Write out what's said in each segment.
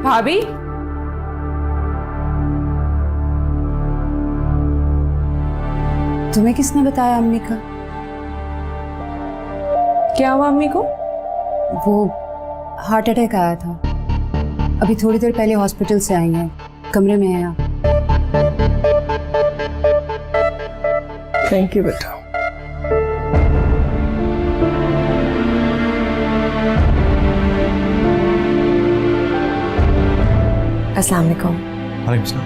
भाभी, तुम्हें किसने बताया अम्मी का? क्या हुआ अम्मी को? वो हार्ट अटैक आया था, अभी थोड़ी देर पहले हॉस्पिटल से आई हैं, कमरे में है आप। थैंक यू बेटा। अस्सलाम वालेकुम। वालेकुम सलाम।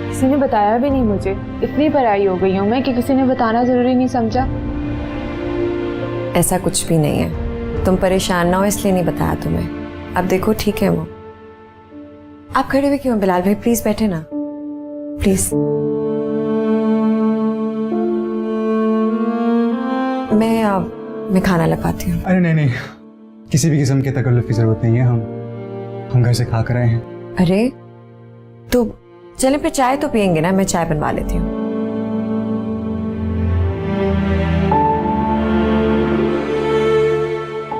किसी ने बताया भी नहीं मुझे। इतनी पराई हो गई हूँ मैं कि किसी ने बताना जरूरी नहीं समझा। ऐसा कुछ भी नहीं है, तुम परेशान ना हो इसलिए नहीं बताया तुम्हें। अब देखो ठीक है वो। आप खड़े हुए क्यों बिलाल भाई? प्लीज बैठे ना, प्लीज। मैं खाना लगाती हूँ। अरे नहीं नहीं, किसी भी किस्म के तकल्लुफ की जरूरत नहीं है, हम घर से खा कर आए हैं। अरे तो चले फिर चाय तो पियेंगे ना, मैं चाय बनवा लेती हूँ।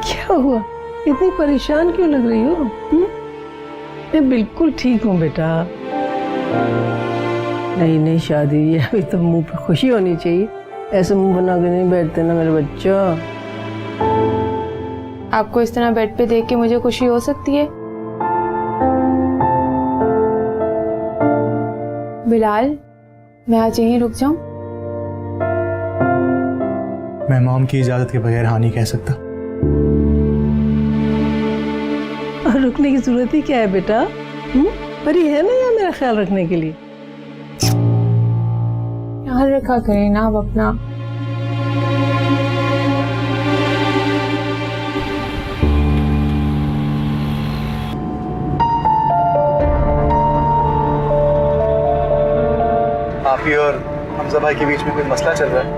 क्या हुआ, इतनी परेशान क्यों लग रही हो? मैं बिल्कुल ठीक हूँ बेटा। नई नई शादी है, अभी तो मुंह पे खुशी होनी चाहिए, ऐसे मुंह बना के नहीं बैठते ना मेरे बच्चा। आपको इस तरह बेड पे देख के मुझे खुशी हो सकती है? बिलाल, मैं आज यहीं रुक जाऊं? मैं मॉम की इजाजत के बगैर हाँ नहीं कह सकता। और रुकने की जरूरत ही क्या है बेटा? परी है ना यहाँ मेरा ख्याल रखने के लिए। ख्याल रखा करें ना आप अपना। आप ही और हमजा भाई के बीच में कोई मसला चल रहा है?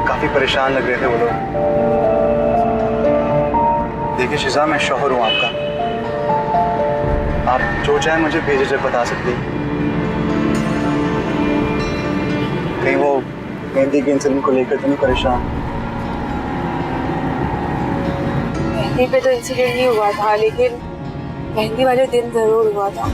काफी परेशान लग रहे थे वो लोग। देखिए शिजा, मैं शौहर हूँ आपका, आप जो चाहे मुझे बेझिझक बता सकती। कहीं वो मेहंदी के इंसिडेंट को लेकर तो नहीं परेशान? मेहंदी पे तो इंसिडेंट नहीं हुआ था, लेकिन मेहंदी वाले दिन जरूर हुआ था।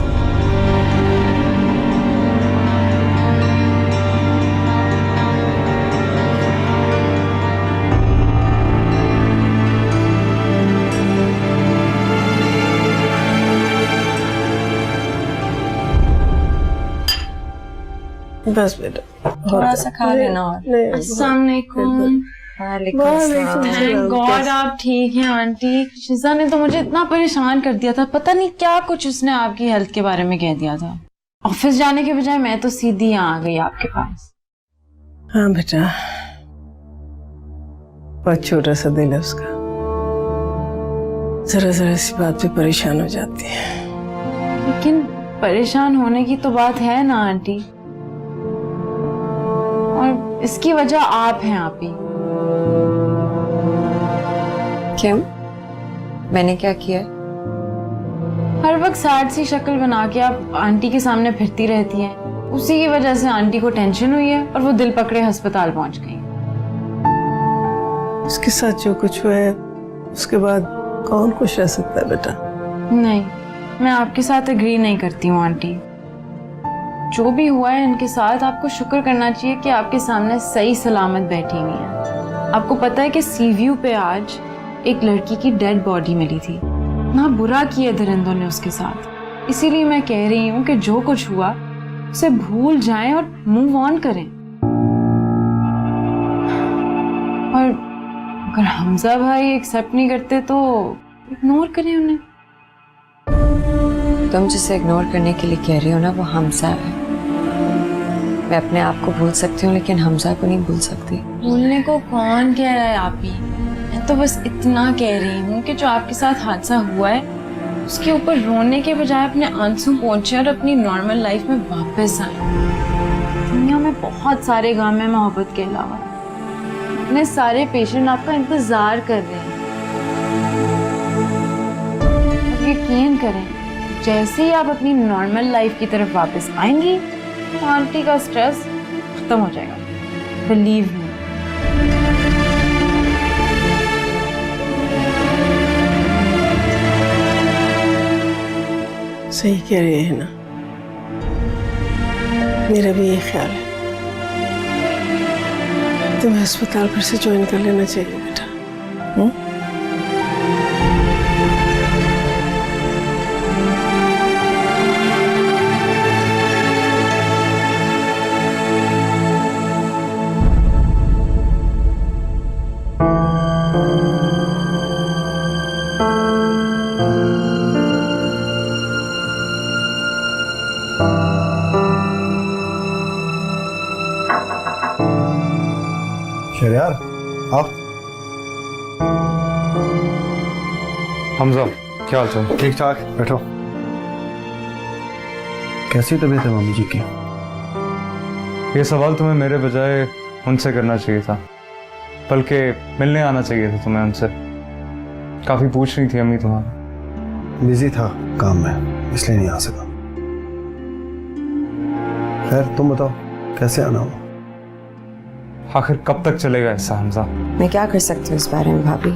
बस बेटा थोड़ा सा खा लेना। और अस्सलाम वालेकुम। थैंक गॉड आप ठीक हैं आंटी। शिजा ने तो मुझे इतना परेशान कर दिया था, पता नहीं क्या कुछ उसने आपकी हेल्थ के बारे में कह दिया था। ऑफिस जाने के बजाय मैं तो सीधी यहाँ आ गई आपके पास। हाँ बेटा, बहुत छोटा सा दिल है उसका, जरा जरा सी बात पे परेशान हो जाती है। लेकिन परेशान होने की तो बात है ना आंटी, और इसकी वजह आप हैं। आप ही क्यों? मैंने क्या किया? हर वक्त सैड सी शक्ल बना के आप आंटी के सामने फिरती रहती हैं, उसी की वजह से आंटी को टेंशन हुई है और वो दिल पकड़े अस्पताल पहुंच गई। उसके साथ जो कुछ हुआ है उसके बाद कौन खुश रह सकता है बेटा? नहीं, मैं आपके साथ एग्री नहीं करती हूँ आंटी। जो भी हुआ है इनके साथ, आपको शुक्र करना चाहिए कि आपके सामने सही सलामत बैठी हुई है। आपको पता है कि सीव्यू पे आज एक लड़की की डेड बॉडी मिली थी। ना बुरा किया दरिंदों ने उसके साथ। इसीलिए मैं कह रही हूँ कि जो कुछ हुआ उसे भूल जाएं और मूव ऑन करें। और अगर हमजा भाई एक्सेप्ट नहीं करते तो इग्नोर करें उन्हें। तुम जिसे इग्नोर करने के लिए कह रही हो ना, वो हमजा है। मैं अपने आप को भूल सकती हूँ लेकिन हमजा को नहीं भूल सकती। भूलने को कौन कह रहा है आप ही? मैं तो बस इतना कह रही हूँ कि जो आपके साथ हादसा हुआ है उसके ऊपर रोने के बजाय अपने आंसू पोंछे और अपनी नॉर्मल लाइफ में वापस आए। दुनिया में बहुत सारे गम है मोहब्बत के अलावा। इतने सारे पेशेंट आपका इंतजार कर रहे हैं। अब यकीन करें, जैसे ही आप अपनी नॉर्मल लाइफ की तरफ वापस आएंगी तो आंटी का स्ट्रेस खत्म हो जाएगा। Believe me. सही कह रही है ना, मेरा भी यही ख्याल है। तुम्हें अस्पताल फिर से ज्वाइन कर लेना चाहिए बेटा। शहरयार आओ। हमजा, क्या हाल चाल? ठीक ठाक, बैठो। कैसी तबीयत है मम्मी जी की? ये सवाल तुम्हें मेरे बजाय उनसे करना चाहिए था, बल्कि मिलने आना चाहिए था तुम्हें उनसे। काफी पूछ रही थी अम्मी तुम्हारा। बिजी था काम में, इसलिए नहीं आ सका। खैर तुम बताओ, कैसे आना हो? आखिर कब तक चलेगा ऐसा हमजा? मैं क्या कर सकती हूँ इस बारे में भाभी?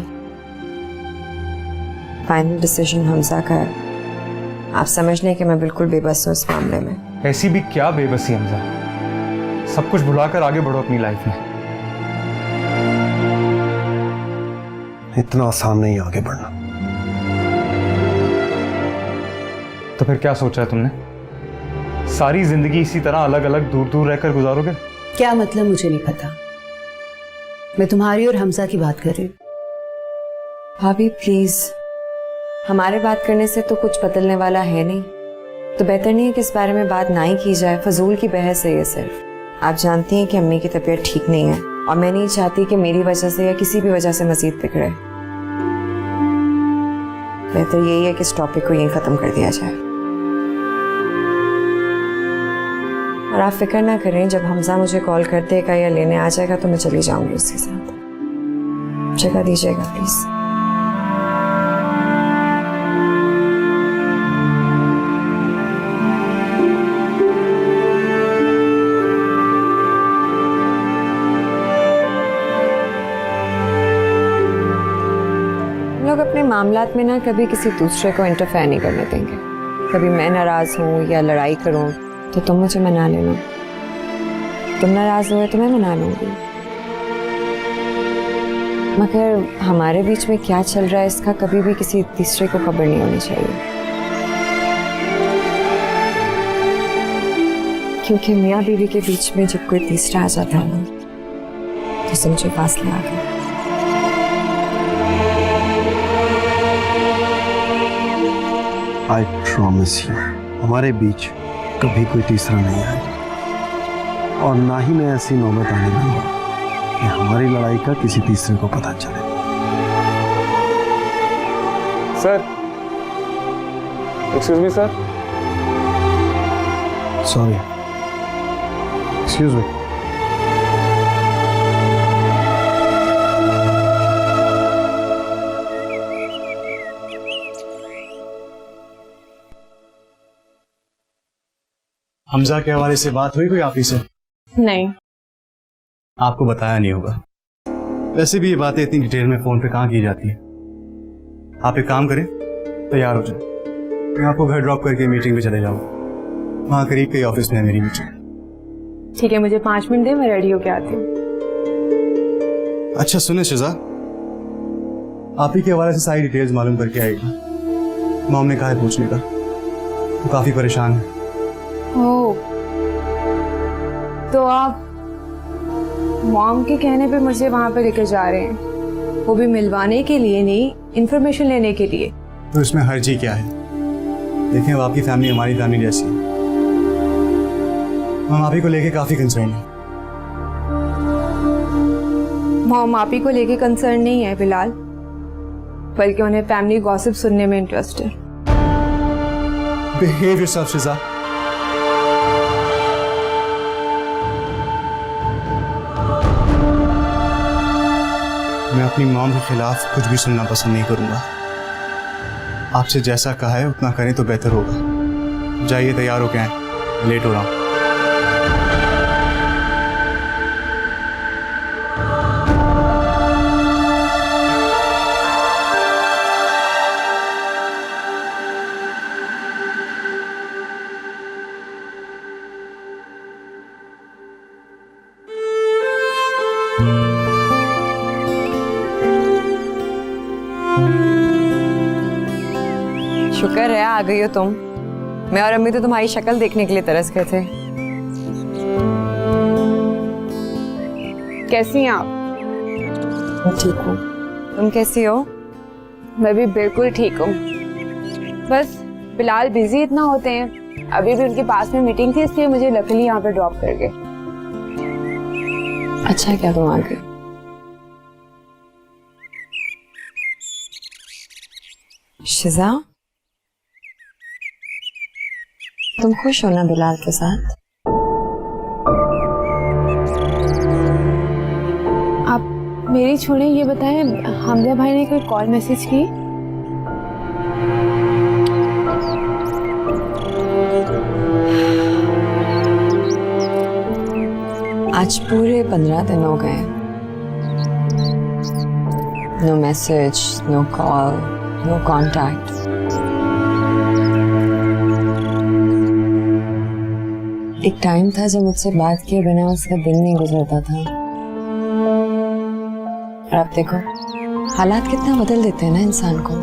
फाइनल डिसीजन हमजा का है। आप समझ लें कि मैं बिल्कुल बेबस हूँ इस मामले में। ऐसी भी क्या बेबसी हमजा, सब कुछ भुलाकर आगे बढ़ो अपनी लाइफ में। इतना आसान नहीं आगे बढ़ना। तो फिर क्या सोचा है तुमने? सारी जिंदगी इसी तरह अलग अलग दूर दूर रहकर गुजारोगे? क्या मतलब मुझे नहीं पता। मैं तुम्हारी और हमजा की बात कर रही हूँ। भाभी प्लीज, हमारे बात करने से तो कुछ बदलने वाला है नहीं, तो बेहतर नहीं है कि इस बारे में बात ना ही की जाए। फजूल की बहस है ये सिर्फ। आप जानती हैं कि अम्मी की तबीयत ठीक नहीं है और मैं नहीं चाहती कि मेरी वजह से या किसी भी वजह से मजीद बिगड़े। बेहतर यही है कि इस टॉपिक को यहीं खत्म कर दिया जाए। और आप फिक्र ना करें, जब हमजा मुझे कॉल कर देगा या लेने आ जाएगा तो मैं चली जाऊंगी उसके साथ। जगह दीजिएगा प्लीज। हम लोग अपने मामलात में ना कभी किसी दूसरे को इंटरफेयर नहीं करने देंगे। कभी मैं नाराज हूँ या लड़ाई करूँ तो तुम मुझे मना लेना, तुम नाराज हुए तो मैं मना लूंगी। मगर हमारे बीच में क्या चल रहा है इसका कभी भी किसी तीसरे को खबर नहीं होनी चाहिए, क्योंकि मियाँ बीवी के बीच में जब कोई तीसरा आ जाता है ना तो समझो फासले आ गए। आई प्रॉमिस यू, हमारे बीच कभी कोई तीसरा नहीं आएगा और ना ही मैं ऐसी नौबत आने दूंगा कि हमारी लड़ाई का किसी तीसरे को पता चले। Sir, excuse me sir. Sorry, excuse me. Hamza के हवाले से बात हुई कोई आपी से? नहीं। आपको बताया नहीं होगा। वैसे भी ये बातें इतनी डिटेल में फोन पे कहाँ की जाती है। आप एक काम करें, तैयार हो जाए, मैं आपको घर ड्रॉप करके मीटिंग पे चले जाऊँ। वहाँ करीब के ऑफिस में है मेरी मीटिंग। ठीक है, मुझे 5 मिनट दे, मैं रेडी होके आती हूँ। अच्छा सुने शिजा, आप ही के हवाले से सारी डिटेल्स मालूम करके आएगा। मॉम ने कहा है पूछने का, वो काफी परेशान है। ओह, तो आप मॉम के कहने पे मुझे वहाँ पे लेकर जा रहे हैं, वो भी मिलवाने के लिए नहीं, इंफॉर्मेशन लेने के लिए। तो इसमें हर्जी क्या है? देखें, अब आपकी फैमिली हमारी फैमिली जैसी है। हम आप ही को लेके काफी कंसर्न है। मॉम आप ही को लेके कंसर्न नहीं है बिलाल, बल्कि उन्हें फैमिली गॉसिप सुनने में इंटरेस्ट है। Behave yourself शिजा। मैं अपनी मॉम के खिलाफ कुछ भी सुनना पसंद नहीं करूंगा। आपसे जैसा कहा है उतना करें तो बेहतर होगा। जाइए, तैयार हो गए हैं, लेट हो रहा हूं। शुक्र है आ गई हो तुम। मैं और अम्मी तो तुम्हारी शक्ल देखने के लिए तरस गए थे। कैसी हैं आप? मैं ठीक हूँ, तुम कैसी हो? मैं भी बिल्कुल ठीक हूँ। बस बिलाल बिजी इतना होते हैं, अभी भी उनके पास में मीटिंग थी, इसलिए मुझे लकीली यहाँ पे ड्रॉप कर गए। अच्छा क्या तुम आ गए? शिजा, तुम खुश हो ना बिलाल के साथ? आप मेरी छोड़ें, ये बताएं हमजा भाई ने कोई कॉल मैसेज की? आज पूरे 15 दिन हो गए। No message, no call, no contact. एक टाइम था जब मुझसे बात किए बिना उसका दिन नहीं गुजरता था, और अब देखो हालात कितना बदल देते हैं ना इंसान को।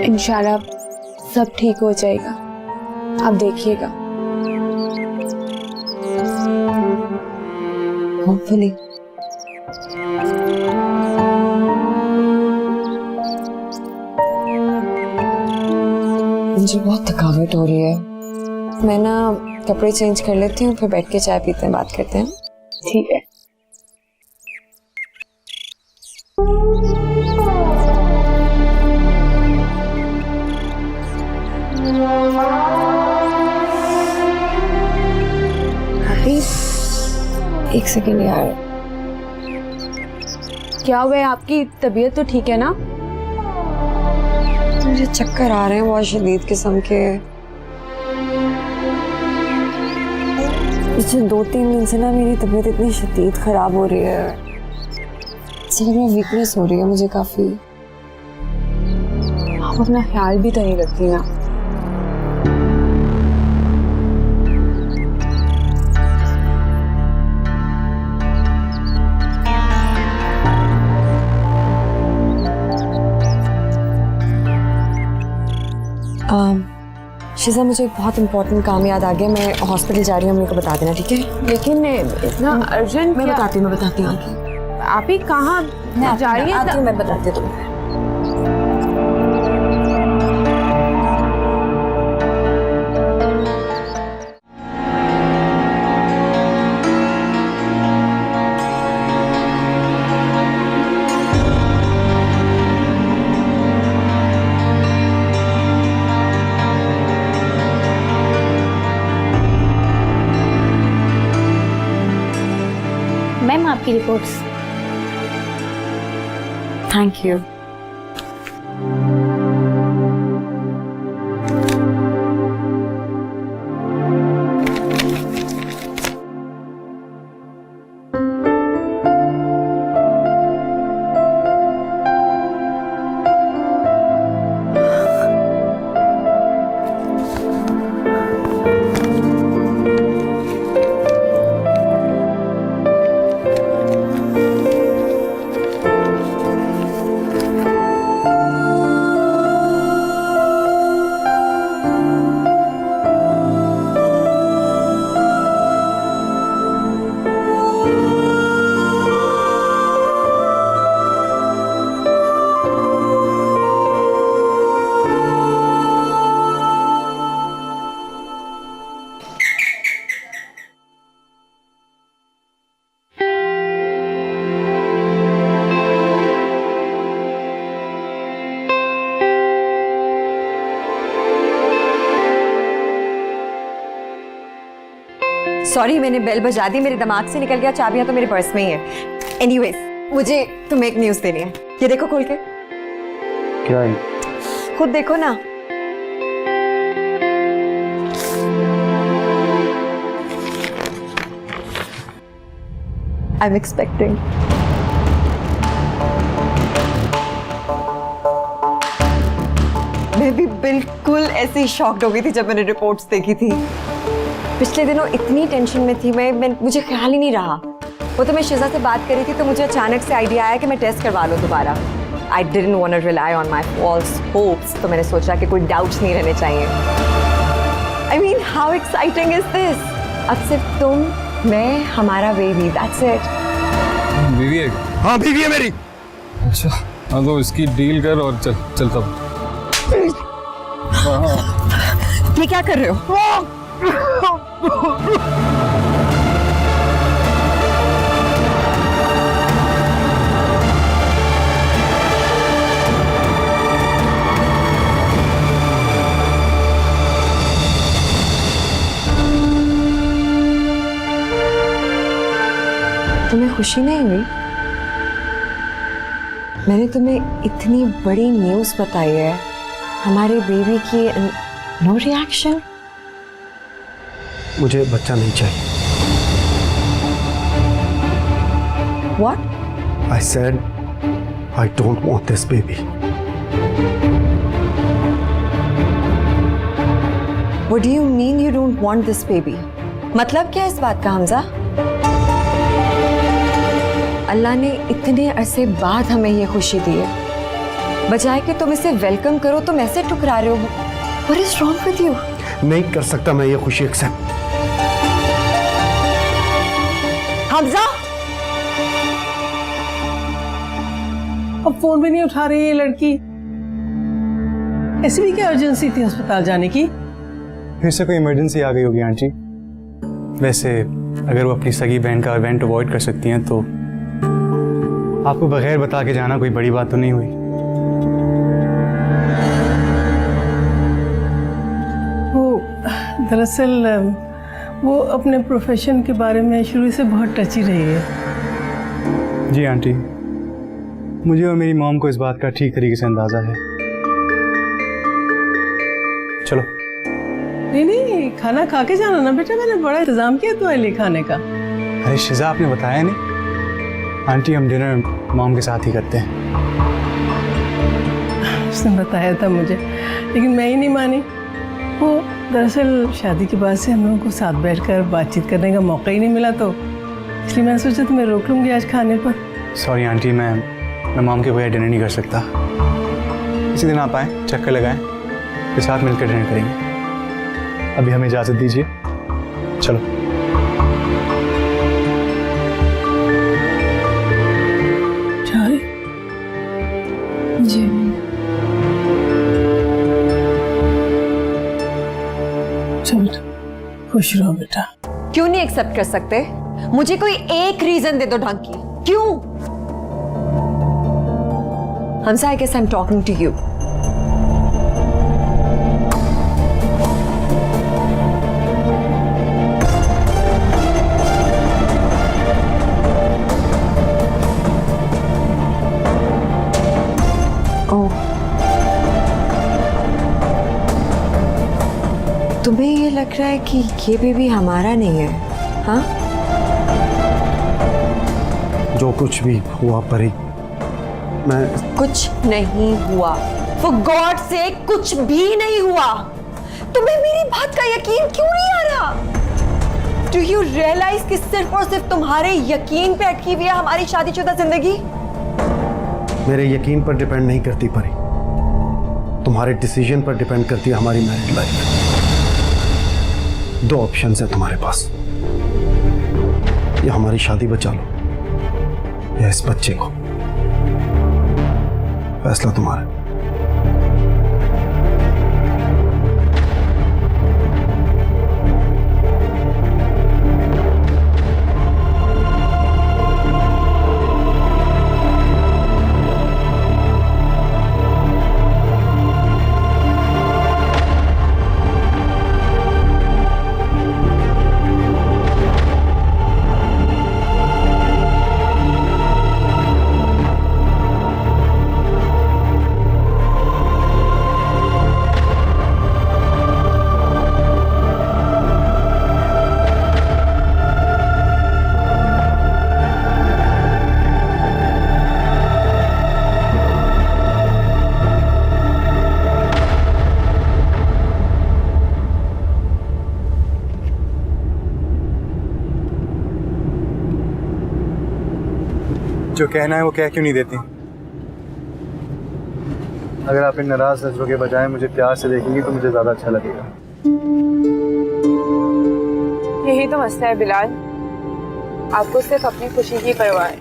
इंशाल्लाह सब ठीक हो जाएगा, आप देखिएगा। होपफुली। मुझे बहुत थकावट हो रही है, मैं ना कपड़े चेंज कर लेती हूँ, फिर बैठ के चाय पीते हैं, बात करते हैं। ठीक है। एक सेकेंड यार, क्या हुआ है? आपकी तबीयत तो ठीक है ना? मुझे चक्कर आ रहे हैं बहुत शदीद किस्म के। पिछले 2-3 दिन से ना मेरी तबीयत इतनी शदीद खराब हो रही है, सर में वीकनेस हो रही है मुझे काफी। आप अपना ख्याल भी तो नहीं रखती ना। शिजा, मुझे बहुत इंपॉर्टेंट काम याद आ गया, मैं हॉस्पिटल जा रही हूँ, मेरे को बता देना ठीक है? लेकिन इतना अर्जेंट? मैं बताती हूँ आप ही कहाँ जा रही हैं? आती हूँ, मैं बताती हूँ तुम्हें। मैम आपकी रिपोर्ट्स। Thank you. सॉरी, मैंने बेल बजा दी, मेरे दिमाग से निकल गया, चाबियां तो मेरे पर्स में ही है। एनीवेज, मुझे तुम्हें एक न्यूज़ देनी है, ये देखो खोल के। क्या है? खुद देखो ना। I am expecting. मैं भी बिल्कुल ऐसे ही शॉक्ड हो गई थी जब मैंने रिपोर्ट्स देखी थी। पिछले दिनों इतनी टेंशन में थी मैं मुझे ख्याल ही नहीं रहा। वो तो मैं शिजा से बात करी थी तो मुझे अचानक से आइडिया आया कि मैं टेस्ट करवा लूँ दोबारा। I didn't want to rely on my false hopes, तो मैंने सोचा कि कोई डाउट्स नहीं रहने चाहिए। I mean how exciting is this? अब सिर्फ तुम, मैं, हमारा बेबी, दैट्स इट। बीवी है? हाँ बीवी है मेरी। अच्छा, हाँ तो इसकी डील कर और चलता हूँ। ये क्या कर रहे हो? तुम्हें खुशी नहीं हुई? मैंने तुम्हें इतनी बड़ी न्यूज़ बताई है, हमारे बेबी की, नो रिएक्शन? मुझे बच्चा नहीं चाहिए। What? I said I don't want this baby. What do you mean you don't want this baby? मतलब क्या इस बात का हमजा? अल्लाह ने इतने अरसे बाद हमें ये खुशी दी है, बजाय कि तुम इसे वेलकम करो तुम ऐसे ठुकरा रहे हो। What is wrong with you? नहीं कर सकता मैं ये खुशी एक्सेप्ट। हमजा, अब फोन भी नहीं उठा रही है ये लड़की। ऐसी भी क्या अर्जेंसी थी अस्पताल जाने की? फिर से कोई इमरजेंसी आ गई होगी आंटी। वैसे अगर वो अपनी सगी बहन का इवेंट अवॉइड कर सकती हैं तो आपको बगैर बता के जाना कोई बड़ी बात तो नहीं हुई। वो दरअसल वो अपने प्रोफेशन के बारे में शुरू से बहुत टची रही है। जी आंटी, मुझे और मेरी मॉम को इस बात का ठीक तरीके से अंदाजा है। चलो। नहीं नहीं, खाना खा के जाना ना बेटा, मैंने बड़ा इंतजाम किया तुम्हारे लिए खाने का। अरे शिजा, आपने बताया नहीं। आंटी हम डिनर मॉम के साथ ही करते हैं। उसने बताया था मुझे, लेकिन मैं ही नहीं मानी। वो दरअसल शादी के बाद से हम लोगों को साथ बैठकर बातचीत करने का मौका ही नहीं मिला, तो इसलिए मैंने सोचा तुम्हें रोक लूंगी आज खाने पर। सॉरी आंटी, मैं मॉम के बगैर डिनर नहीं कर सकता। किसी दिन आप आए, चक्कर लगाएं, फिर साथ मिलकर डिनर करेंगे। अभी हमें इजाज़त दीजिए, चलो। चाय? जी चलो, खुश रहो बेटा। क्यों नहीं एक्सेप्ट कर सकते? मुझे कोई एक रीजन दे दो ढंग की। क्यों? हमसा, I guess I am talking to you. तुम्हें ये लग रहा है कि ये बेबी हमारा नहीं है? हाँ? जो कुछ भी हुआ परी, मैं कुछ नहीं हुआ। For God sake, कुछ भी नहीं हुआ। तुम्हें मेरी बात का यकीन क्यों नहीं आ रहा? Do you realize कि सिर्फ और सिर्फ तुम्हारे यकीन पे अटकी हुई है हमारी शादीशुदा जिंदगी? मेरे यकीन पर डिपेंड नहीं करती परी, तुम्हारे डिसीजन पर डिपेंड करती है हमारी मैरिड लाइफ। दो ऑप्शंस है तुम्हारे पास, या हमारी शादी बचा लो या इस बच्चे को। फैसला तुम्हारा। जो कहना है वो कह क्यों नहीं देती? अगर आप इन नाराज नजरों के बजाय मुझे प्यार से देखेंगी तो मुझे ज्यादा अच्छा लगेगा। यही तो मसला है बिलाल, आपको सिर्फ अपनी खुशी की परवाह है।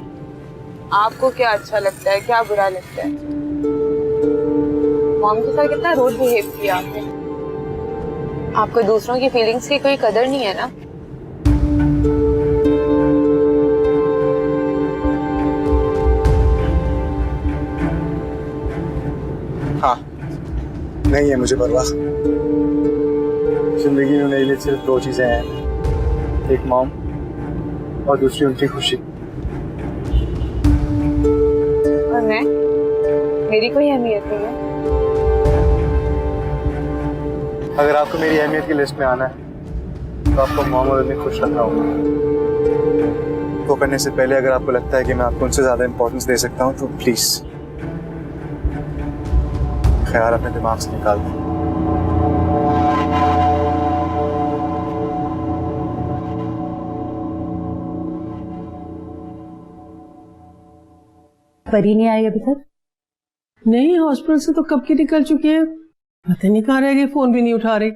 आपको क्या अच्छा लगता है, क्या बुरा लगता है। मॉम के साथ कितना रूड बिहेव किया आपने। आपको दूसरों की फीलिंग्स की कोई कदर नहीं है ना। हाँ, नहीं है मुझे परवाह। जिंदगी में मेरे लिए सिर्फ दो चीजें हैं, एक मॉम और दूसरी उनकी खुशी। और मैं, मेरी कोई अहमियत नहीं है। अगर आपको मेरी अहमियत की लिस्ट में आना है तो आपको मॉम और उन्हें खुश रखना होगा। वो करने से पहले अगर आपको लगता है कि मैं आपको उनसे ज्यादा इंपॉर्टेंस दे सकता हूँ तो प्लीज ख्याल अपने दिमाग से निकाल दें। परी नहीं आई अभी तक? नहीं, हॉस्पिटल से तो कब की निकल चुकी है, पता नहीं कहाँ रह गई, फोन भी नहीं उठा रही।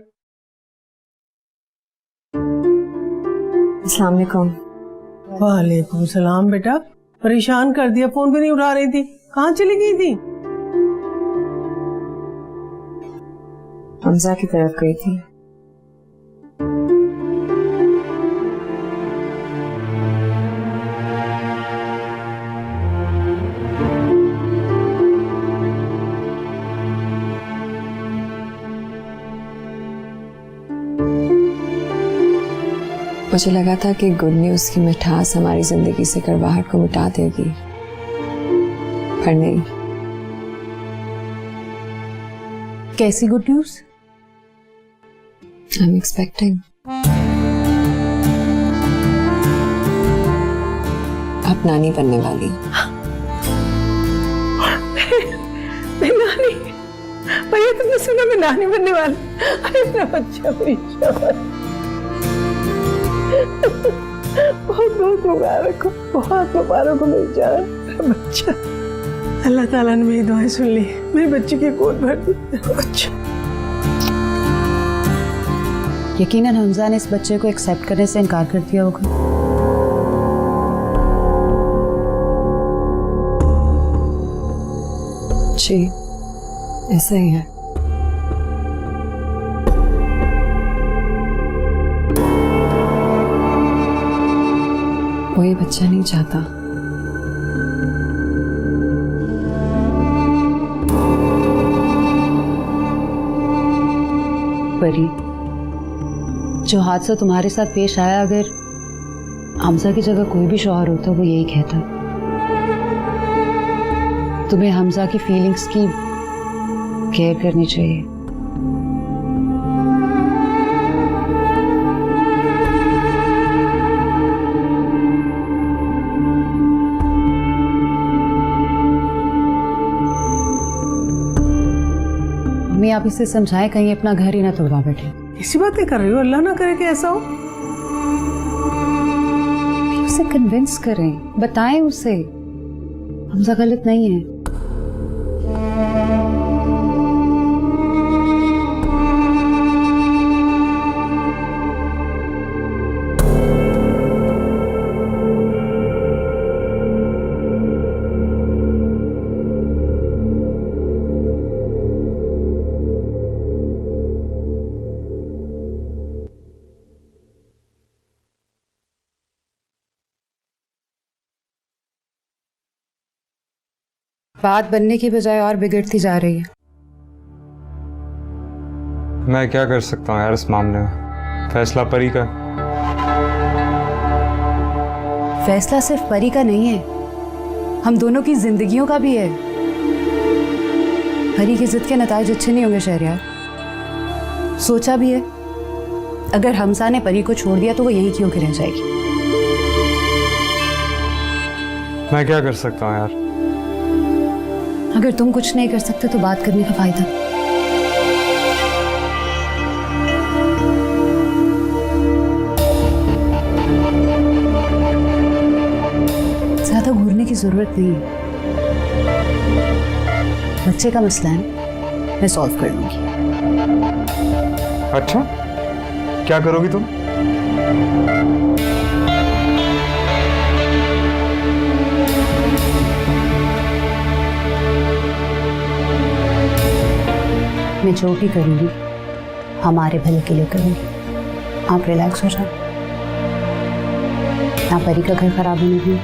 अस्सलाम वालेकुम। वालेकुम सलाम। बेटा परेशान कर दिया, फोन भी नहीं उठा रही थी, कहाँ चली गई थी? हमजा की तरफ गई थी। मुझे लगा था कि गुड न्यूज़ की मिठास हमारी जिंदगी से कड़वाहट को मिटा देगी, पर नहीं। कैसी good news? I am expecting. आप नानी बनने वाली। मैं नानी? भैया तुमने सुना मैं नानी बनने वाली? अरे मेरा बच्चा, बहुत बहुत मुबारक हो, बहुत मुबारक हो मेरी जान, मेरा बच्चा। अल्लाह ताला ने मेरी दुआएं सुन ली, मेरे बच्चे की गोद भर दी। बच्चा यकीनन हमजा ने इस बच्चे को एक्सेप्ट करने से इनकार कर दिया होगा। जी ऐसा ही है। वो ये बच्चा नहीं चाहता। परी, जो हादसा तुम्हारे साथ पेश आया, अगर हमजा की जगह कोई भी शौहर होता वो यही कहता। तुम्हें हमजा की फीलिंग्स की केयर करनी चाहिए। मम्मी, आप इसे समझाएं कहीं अपना घर ही ना तोड़वा बैठे। ऐसी बातें कर रही हो, अल्लाह ना करे कि ऐसा हो। उसे कन्विंस करें, बताएं उसे हमजा गलत नहीं है। बात बनने की बजाय और बिगड़ती जा रही है। मैं क्या कर सकता हूँ यार इस मामले में, फैसला परी का। फैसला सिर्फ परी का नहीं है, हम दोनों की जिंदगियों का भी है। परी की जिद के नताइज अच्छे नहीं होंगे शहरयार। सोचा भी है, अगर हमजा ने परी को छोड़ दिया तो वो यहीं क्यों रह जाएगी। मैं क्या कर सकता हूँ यार? अगर तुम कुछ नहीं कर सकते तो बात करने का फायदा। ज्यादा घूरने की जरूरत नहीं है। बच्चे का मसला है, मैं सॉल्व कर लूंगी। अच्छा, क्या करोगी तुम? मैं जो भी करूंगी हमारे भले के लिए करूंगी। आप रिलैक्स हो जाओ। ना परी का घर खराब होने दूंगी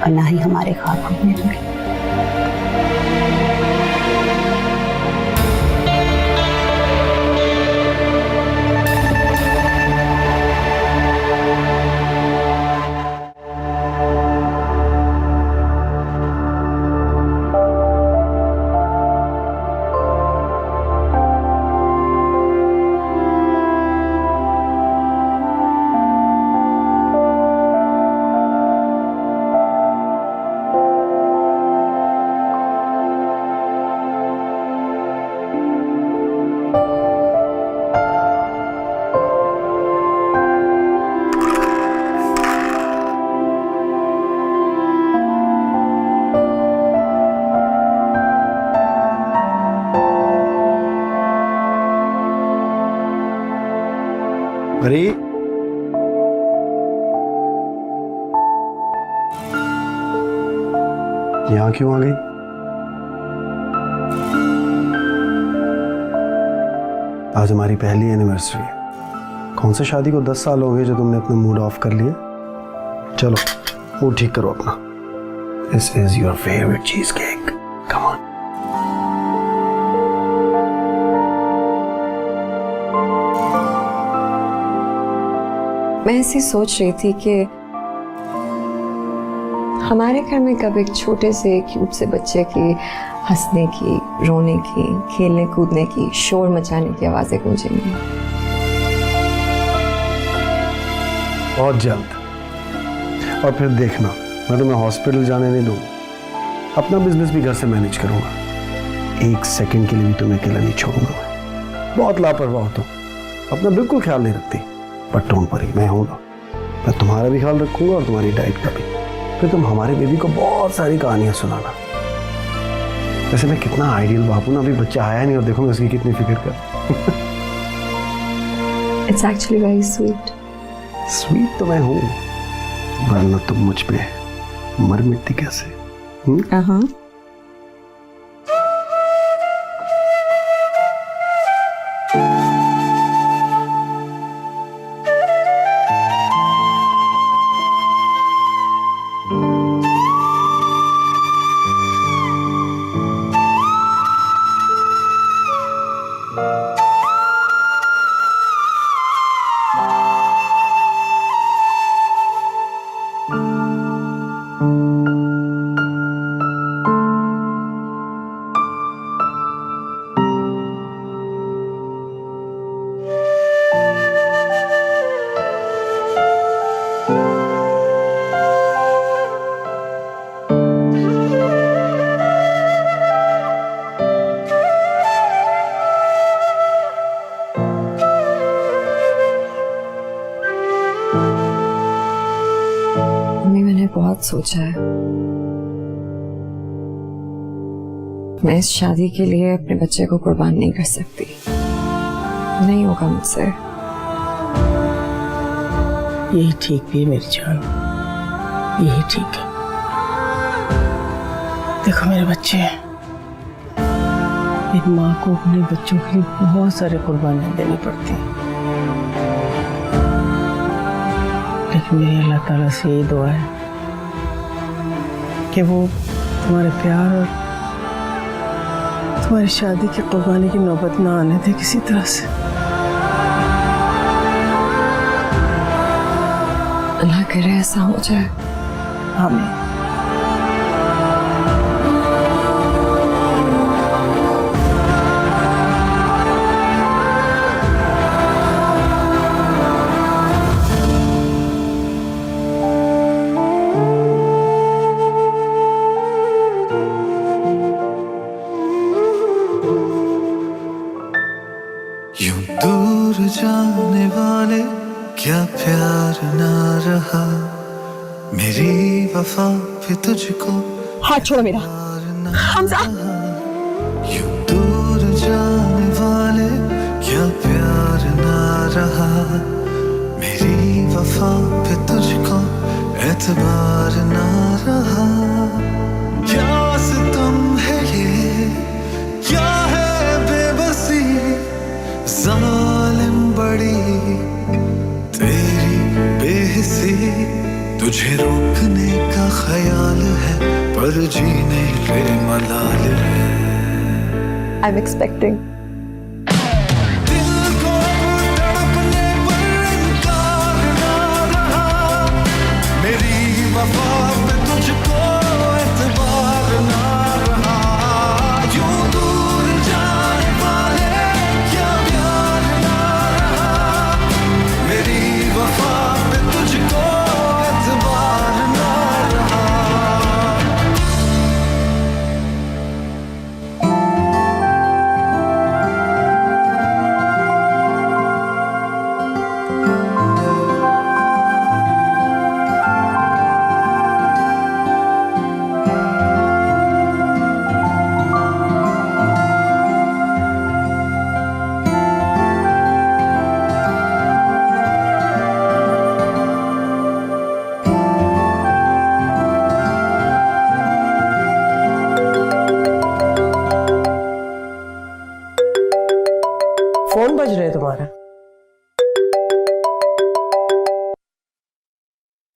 और ना ही हमारे ख्वाब होने दूंगी। अरे यहाँ क्यों आ गई? आज हमारी पहली एनिवर्सरी है। कौन से शादी को 10 साल हो गए जो तुमने अपना मूड ऑफ कर लिया? चलो मूड ठीक करो अपना। This is your favourite cheese cake, come on. मैं ऐसी सोच रही थी कि हमारे घर में कब एक छोटे से क्यूट से बच्चे की हंसने की, रोने की, खेलने कूदने की, शोर मचाने की आवाजें गूंजेंगी। बहुत जल्द। और फिर देखना, मैं तुम्हें हॉस्पिटल जाने नहीं दूंगा। अपना बिजनेस भी घर से मैनेज करूंगा। 1 सेकंड के लिए भी तुम्हें अकेला नहीं छोड़ूंगा मैं। बहुत लापरवाह हो तुम, अपना बिल्कुल ख्याल नहीं रखती। बट डोंट वरी, मैं हूं ना। मैं तुम्हारा भी ख्याल रखूंगा और तुम्हारी डाइट का भी। फिर तुम हमारे बेबी को बहुत सारी कहानियां सुनाना। वैसे मैं कितना आइडियल बापू ना, अभी बच्चा आया नहीं और देखो मैं उसकी कितनी फिक्र कर। It's actually very sweet. Sweet तो मैं हूँ, वरना तुम मुझ पे मर मिटती कैसे? हाँ। बहुत सोचा है। मैं इस शादी के लिए अपने बच्चे को कुर्बान नहीं कर सकती। नहीं होगा मुझसे। यही ठीक भी है मेरी जान, यही ठीक है। देखो मेरे बच्चे, एक माँ को अपने बच्चों के लिए बहुत सारे कुर्बानियां देनी पड़ती हैं, लेकिन मेरी अल्लाह ताला से यही दुआ है कि वो तुम्हारे प्यार और तुम्हारी शादी की कुर्बानी की नौबत ना आने दे किसी तरह से। अल्लाह करे ऐसा हो जाए। आमीन। यूं दूर जाने वाले क्या प्यार ना रहा, मेरी वफा भी तुझको हाथ छोड़ो मेरा। हमजा, यूं दूर जाने वाले क्या प्यार ना रहा, मेरी वफा पे तुझको एतबार ना रहा। क्या सितम है ये, क्या है बेबसी, जालिम बड़ी तेरी बेहिसी। तुझे रोकने का ख्याल है पर जीने ले मलाल है। I'm expecting. दिल को तड़पने पर इनकार ना रहा, मेरी वफा पे तुझको एतबार ना रहा। यूं दूर जाने वाले क्या प्यार ना रहा, मेरी वफा पे तुझको एतबार ना रहा। फोन बज रहे तुम्हारा?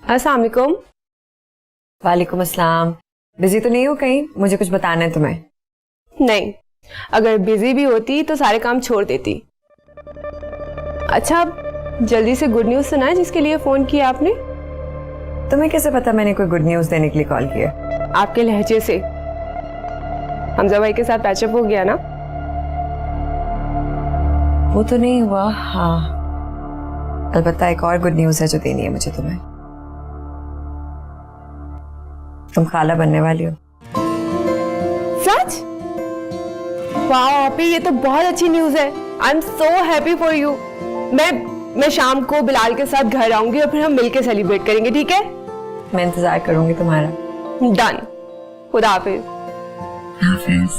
अस्सलाम वालेकुम। वालेकुम अस्सलाम। बिजी तो नहीं हो कहीं? मुझे कुछ बताना है तुम्हें। नहीं, अगर बिजी भी होती तो सारे काम छोड़ देती। अच्छा, जल्दी से गुड न्यूज़ सुनाए जिसके लिए फ़ोन किया आपने। तुम्हें कैसे पता मैंने कोई गुड न्यूज़ देने के लिए कॉल किया? आपके लहजे से। हमजा भाई के साथ पैचअप हो गया ना? वो तो नहीं हुआ, हाँ। अलबत्ता एक और गुड न्यूज़ है जो देनी है मुझे तुम्हें। तुम खाला बनने वाली हो। सच? वाह आपी, ये तो बहुत अच्छी न्यूज़ है। I am so happy for you. मैं शाम को बिलाल के साथ घर आऊंगी और फिर हम मिलकर सेलिब्रेट करेंगे, ठीक है? मैं इंतजार करूंगी तुम्हारा। डन। खुदा हाफिज। हाफिज।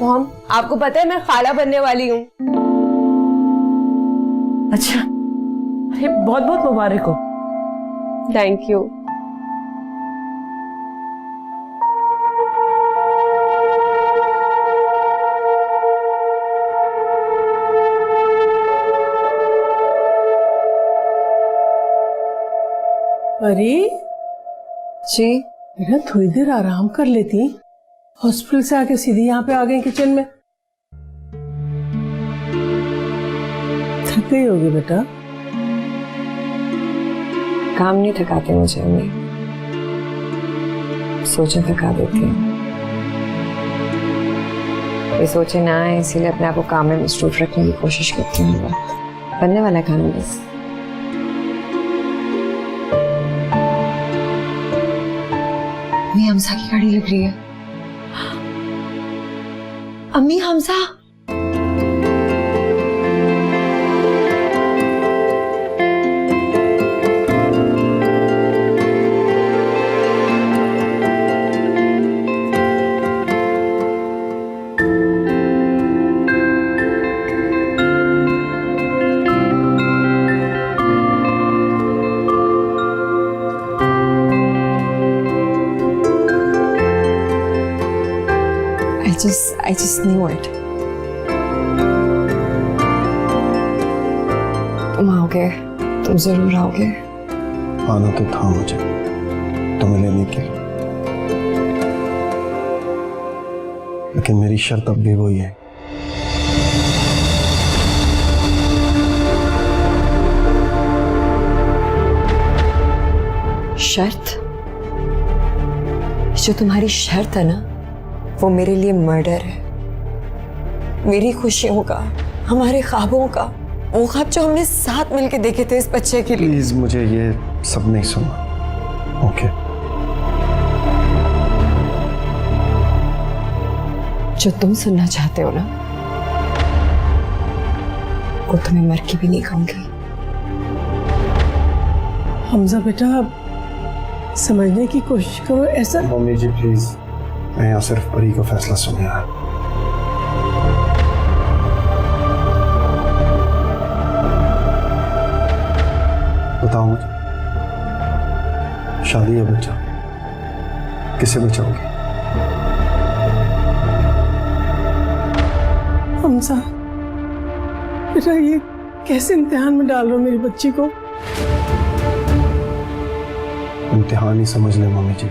मॉम, आपको पता है मैं खाला बनने वाली हूँ। अच्छा, अरे बहुत बहुत मुबारक हो। Thank you. अरे जी बेटा, थोड़ी देर आराम कर लेती। हॉस्पिटल से आके सीधी यहाँ पे आ गई किचन में। थक गई होगी बेटा। काम नहीं थकाते मुझे अम्मी, सोचे थका देती है। ये सोचे ना है, इसीलिए अपने आप को काम में मसरूफ रखने की कोशिश करती हूँ। बनने वाला खाना बस। अम्मी, हमसा की गाड़ी लग रही है। अम्मी, हमसा। I just knew it. तुम आओगे, तुम जरूर आओगे। आना तो था मुझे तुम्हें लेने के लिए, लेकिन मेरी शर्त अब भी वही है। शर्त? जो तुम्हारी शर्त है ना, वो मेरे लिए मर्डर है। मेरी खुशियों का, हमारे ख्वाबों का, वो ख्वाब जो हमने साथ मिलके देखे थे इस बच्चे के लिए। प्लीज मुझे ये सब नहीं सुनना, ओके? जो तुम सुनना चाहते हो ना, वो तुम्हें मर के भी नहीं कहूंगी। हमजा बेटा, समझने की कोशिश करो। ऐसा मम्मी जी प्लीज, मैं यहाँ सिर्फ परी का फैसला सुनने आया। बताओ मुझे, शादी या बच्चा, किसे बचाओगे? हमजा बेटा, ये कैसे इम्तिहान में डाल रहे हो मेरी बच्ची को? इम्तिहान ही समझ ले मम्मी जी।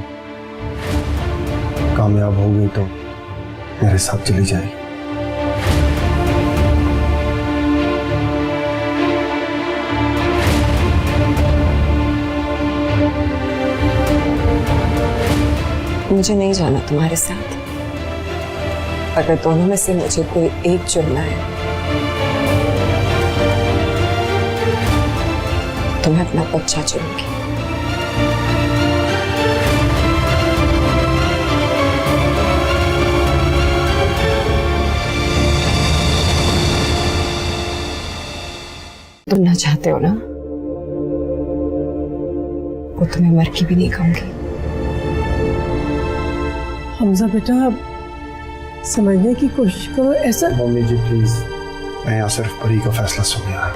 कामयाब हो गई तो मेरे साथ चली जाएगी। मुझे नहीं जाना तुम्हारे साथ। अगर दोनों में से मुझे कोई एक चुनना है तो मैं अपना बच्चा चुनूंगी। तुम ना चाहते हो ना, वो तुम्हें मर के भी नहीं कहूंगी। हमजा बेटा, समझने की कोशिश करो। ऐसा मम्मी जी प्लीज, मैं यहाँ सिर्फ परी का फैसला सुनने आया।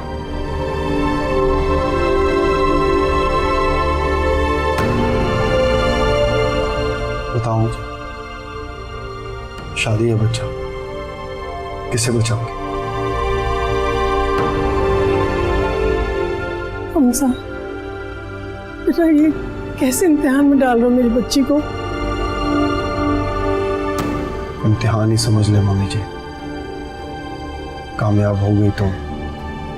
बताओ मुझे, शादी या बच्चा, किसे बचाओगे? हमजा बेटा, ये कैसे इम्तिहान में डाल रहे हो मेरी बच्ची को? इम्तिहान ही समझ ले मम्मी जी। कामयाब हो गई तो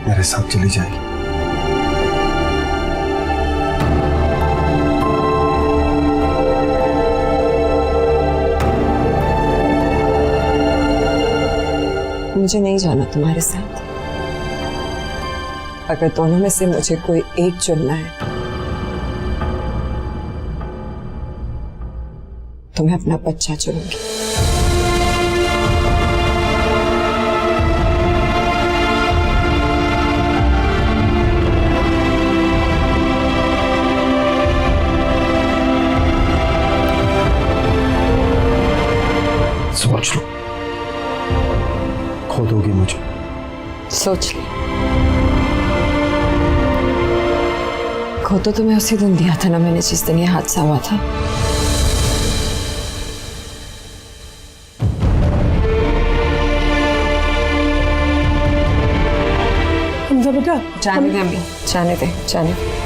मेरे साथ चली जाएगी। मुझे नहीं जाना तुम्हारे साथ। अगर दोनों में से मुझे कोई एक चुनना है तो मैं अपना बच्चा चुनूंगी। सोच लो, खो दोगी मुझे। सोच ली। खो तो तुम्हें उसी दिन दिया था ना मैंने, जिस दिन ये हादसा हुआ था। हमजा बेटा, जाने दे अम्मी, जाने दे, जाने दे।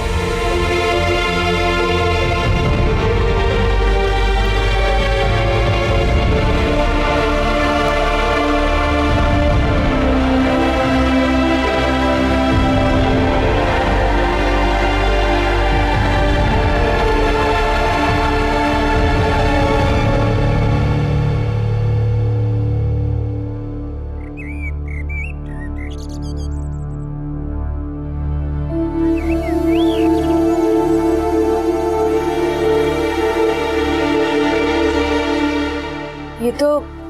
ये तो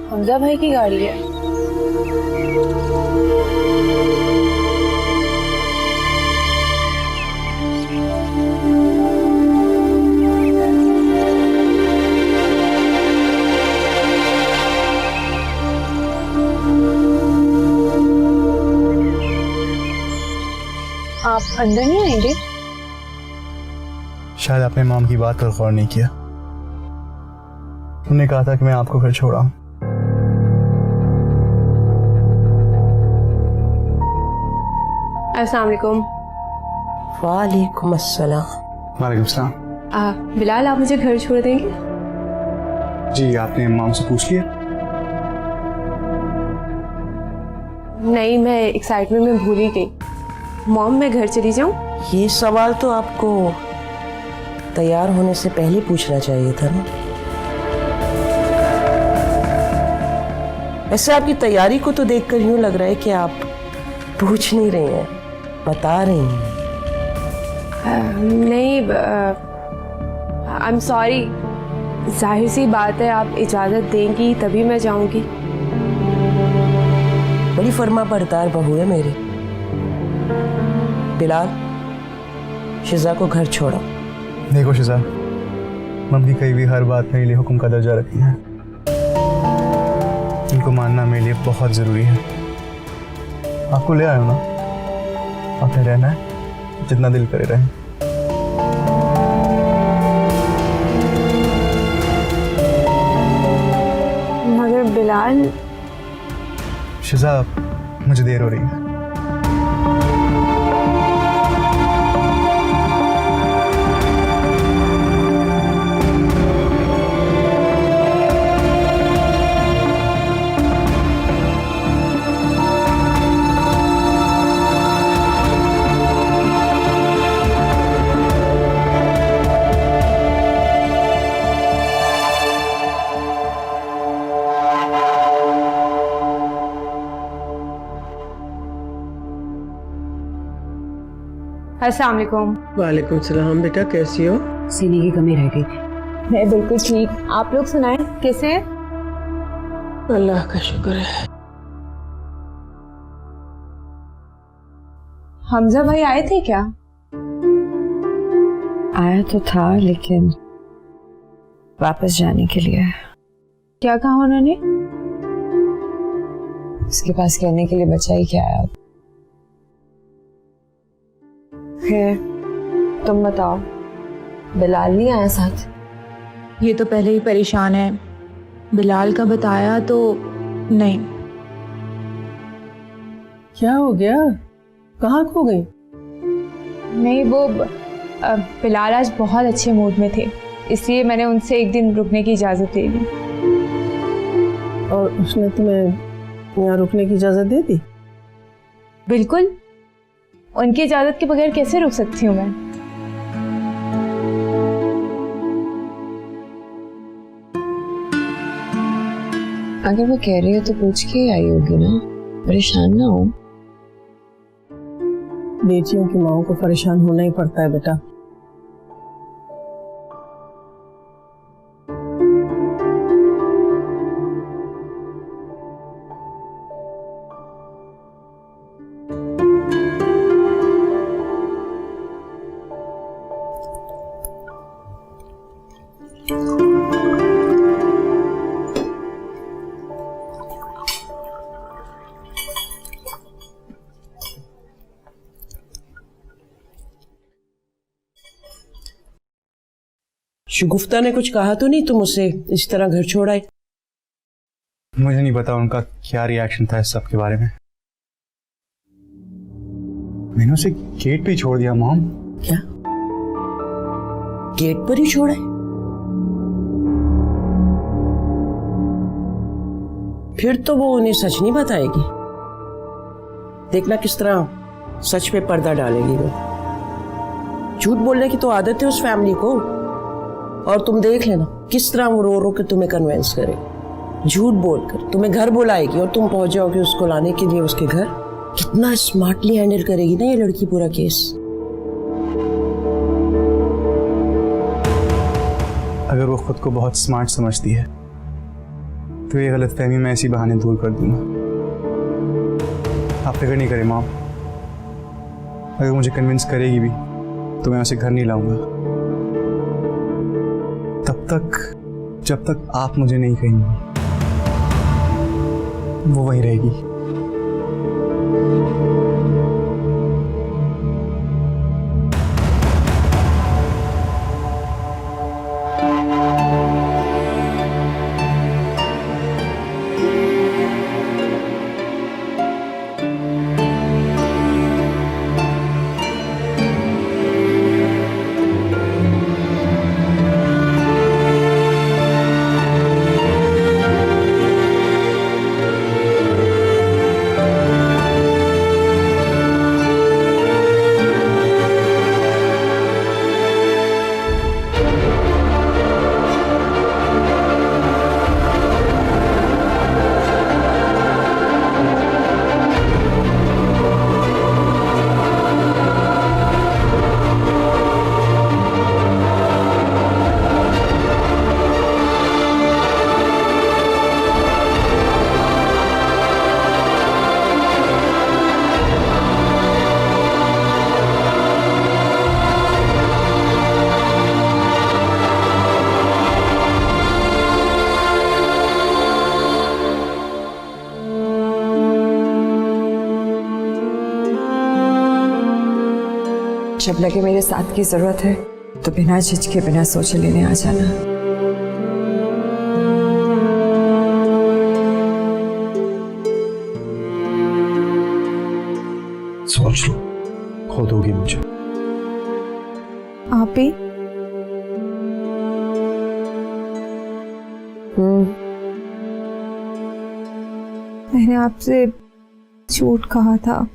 हमजा भाई की गाड़ी है। आप अंदर नहीं आएंगे? शायद आपने मॉम की बात पर गौर नहीं किया। उन्होंने कहा था कि मैं आपको घर छोड़ा हूं। अस्सलाम वालेकुम। वालेकुम अस्सलाम। वालेकुम सलाम। बिलाल, आप मुझे घर छोड़ देंगे? जी, आपने मॉम से पूछ लिया? नहीं, मैं एक्साइटमेंट में भूल ही गई। मॉम, मैं घर चली जाऊं? ये सवाल तो आपको तैयार होने से पहले पूछना चाहिए था ना। वैसे आपकी तैयारी को तो देखकर यूं लग रहा है कि आप पूछ नहीं रहे हैं, बता रही हैं। नहीं, आई एम सॉरी। जाहिर सी बात है, आप इजाज़त देंगी तभी मैं जाऊंगी। बड़ी फर्मा बरदार बहू है मेरी। बिलाल, शिजा को घर छोड़ो। देखो शिजा, मम्मी कहीं भी हर बात मेरे लिए हुक्म का दर्जा रखती हैं। इनको मानना मेरे लिए बहुत ज़रूरी है। आपको ले आया ना, आपने रहना है, जितना दिल करे रहें। मगर बिलाल, शिजा मुझे देर हो रही है। अस्सलाम वालेकुम। वालेकुम सलाम। बेटा कैसी हो? सीने की कमी रह गई थी। मैं बिल्कुल ठीक। आप लोग सुनाएं, कैसे हैं? अल्लाह का शुक्र है। हमजा भाई आए थे क्या? आया तो था, लेकिन वापस जाने के लिए। क्या कहा उन्होंने? उसके पास कहने के लिए बचा ही क्या है अब। खैर, तुम बताओ, बिलाल नहीं आया साथ? ये तो पहले ही परेशान है, बिलाल का बताया तो नहीं। क्या हो गया? कहाँ खो गई? नहीं, वो बिलाल आज बहुत अच्छे मूड में थे, इसलिए मैंने उनसे एक दिन रुकने की इजाज़त ले ली। और उसने तुम्हें यहाँ रुकने की इजाज़त दे दी? बिल्कुल, उनकी इजाज़त के बगैर कैसे रुक सकती हूँ मैं? अगर वो कह रही हो तो पूछ के आई होगी ना, परेशान ना हो। बेटियों की माओ को परेशान होना ही पड़ता है बेटा। शुगुफ्ता ने कुछ कहा तो नहीं तुम उसे इस तरह घर छोड़ आए? मुझे नहीं पता उनका क्या रिएक्शन था इस सब के बारे में। मैंने उसे गेट पे ही छोड़ दिया मॉम। क्या? गेट पर ही छोड़ा है? फिर तो वो उन्हें सच नहीं बताएगी। देखना किस तरह सच पे पर्दा डालेगी वो। झूठ बोलने की तो आदत है उस फैमिली को, और तुम देख लेना किस तरह वो रो रो के तुम्हें कन्विंस करे। झूठ बोलकर तुम्हें घर बुलाएगी और तुम पहुंच जाओगे उसको लाने के लिए उसके घर। कितना स्मार्टली हैंडल करेगी ना ये लड़की पूरा केस। अगर वो खुद को बहुत स्मार्ट समझती है तो ये गलतफहमी मैं इसी बहाने दूर कर दूंगा। आप फिक्र नहीं करें मॉम, अगर मुझे कन्विंस करेगी भी तो मैं उसे घर नहीं लाऊंगा तब तक जब तक आप मुझे नहीं कहेंगी। वो वहीं रहेगी। जब लगे मेरे साथ की जरूरत है तो बिना झिझके बिना सोचे लेने आ जाना। सोच लो, खो दोगी मुझे। आप ही मैंने आपसे झूठ कहा था।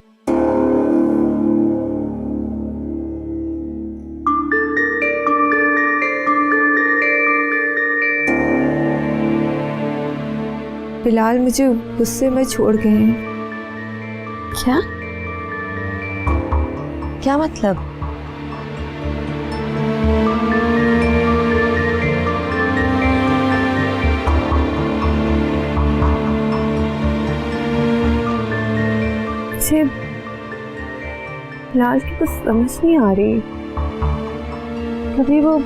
बिलाल मुझे गुस्से में छोड़ गए हैं। क्या क्या मतलब? मुझे बिलाल की कुछ समझ नहीं आ रही। कभी वो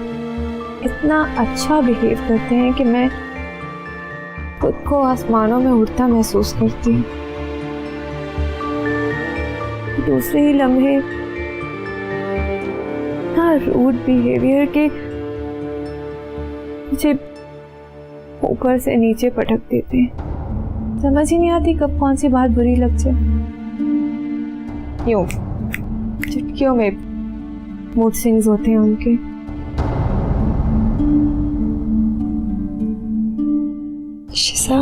इतना अच्छा बिहेव करते हैं कि मैं खुद को आसमानों में उड़ता महसूस करती हूँ। दूसरे ही लम्हे ना रूड बिहेवियर के मुझे ऊपर से नीचे पटक देते हैं। समझ ही नहीं आती कब कौन सी बात बुरी लग जाए। यूं चुटकियों में मूड स्विंग्स होते हैं उनके। शिजा,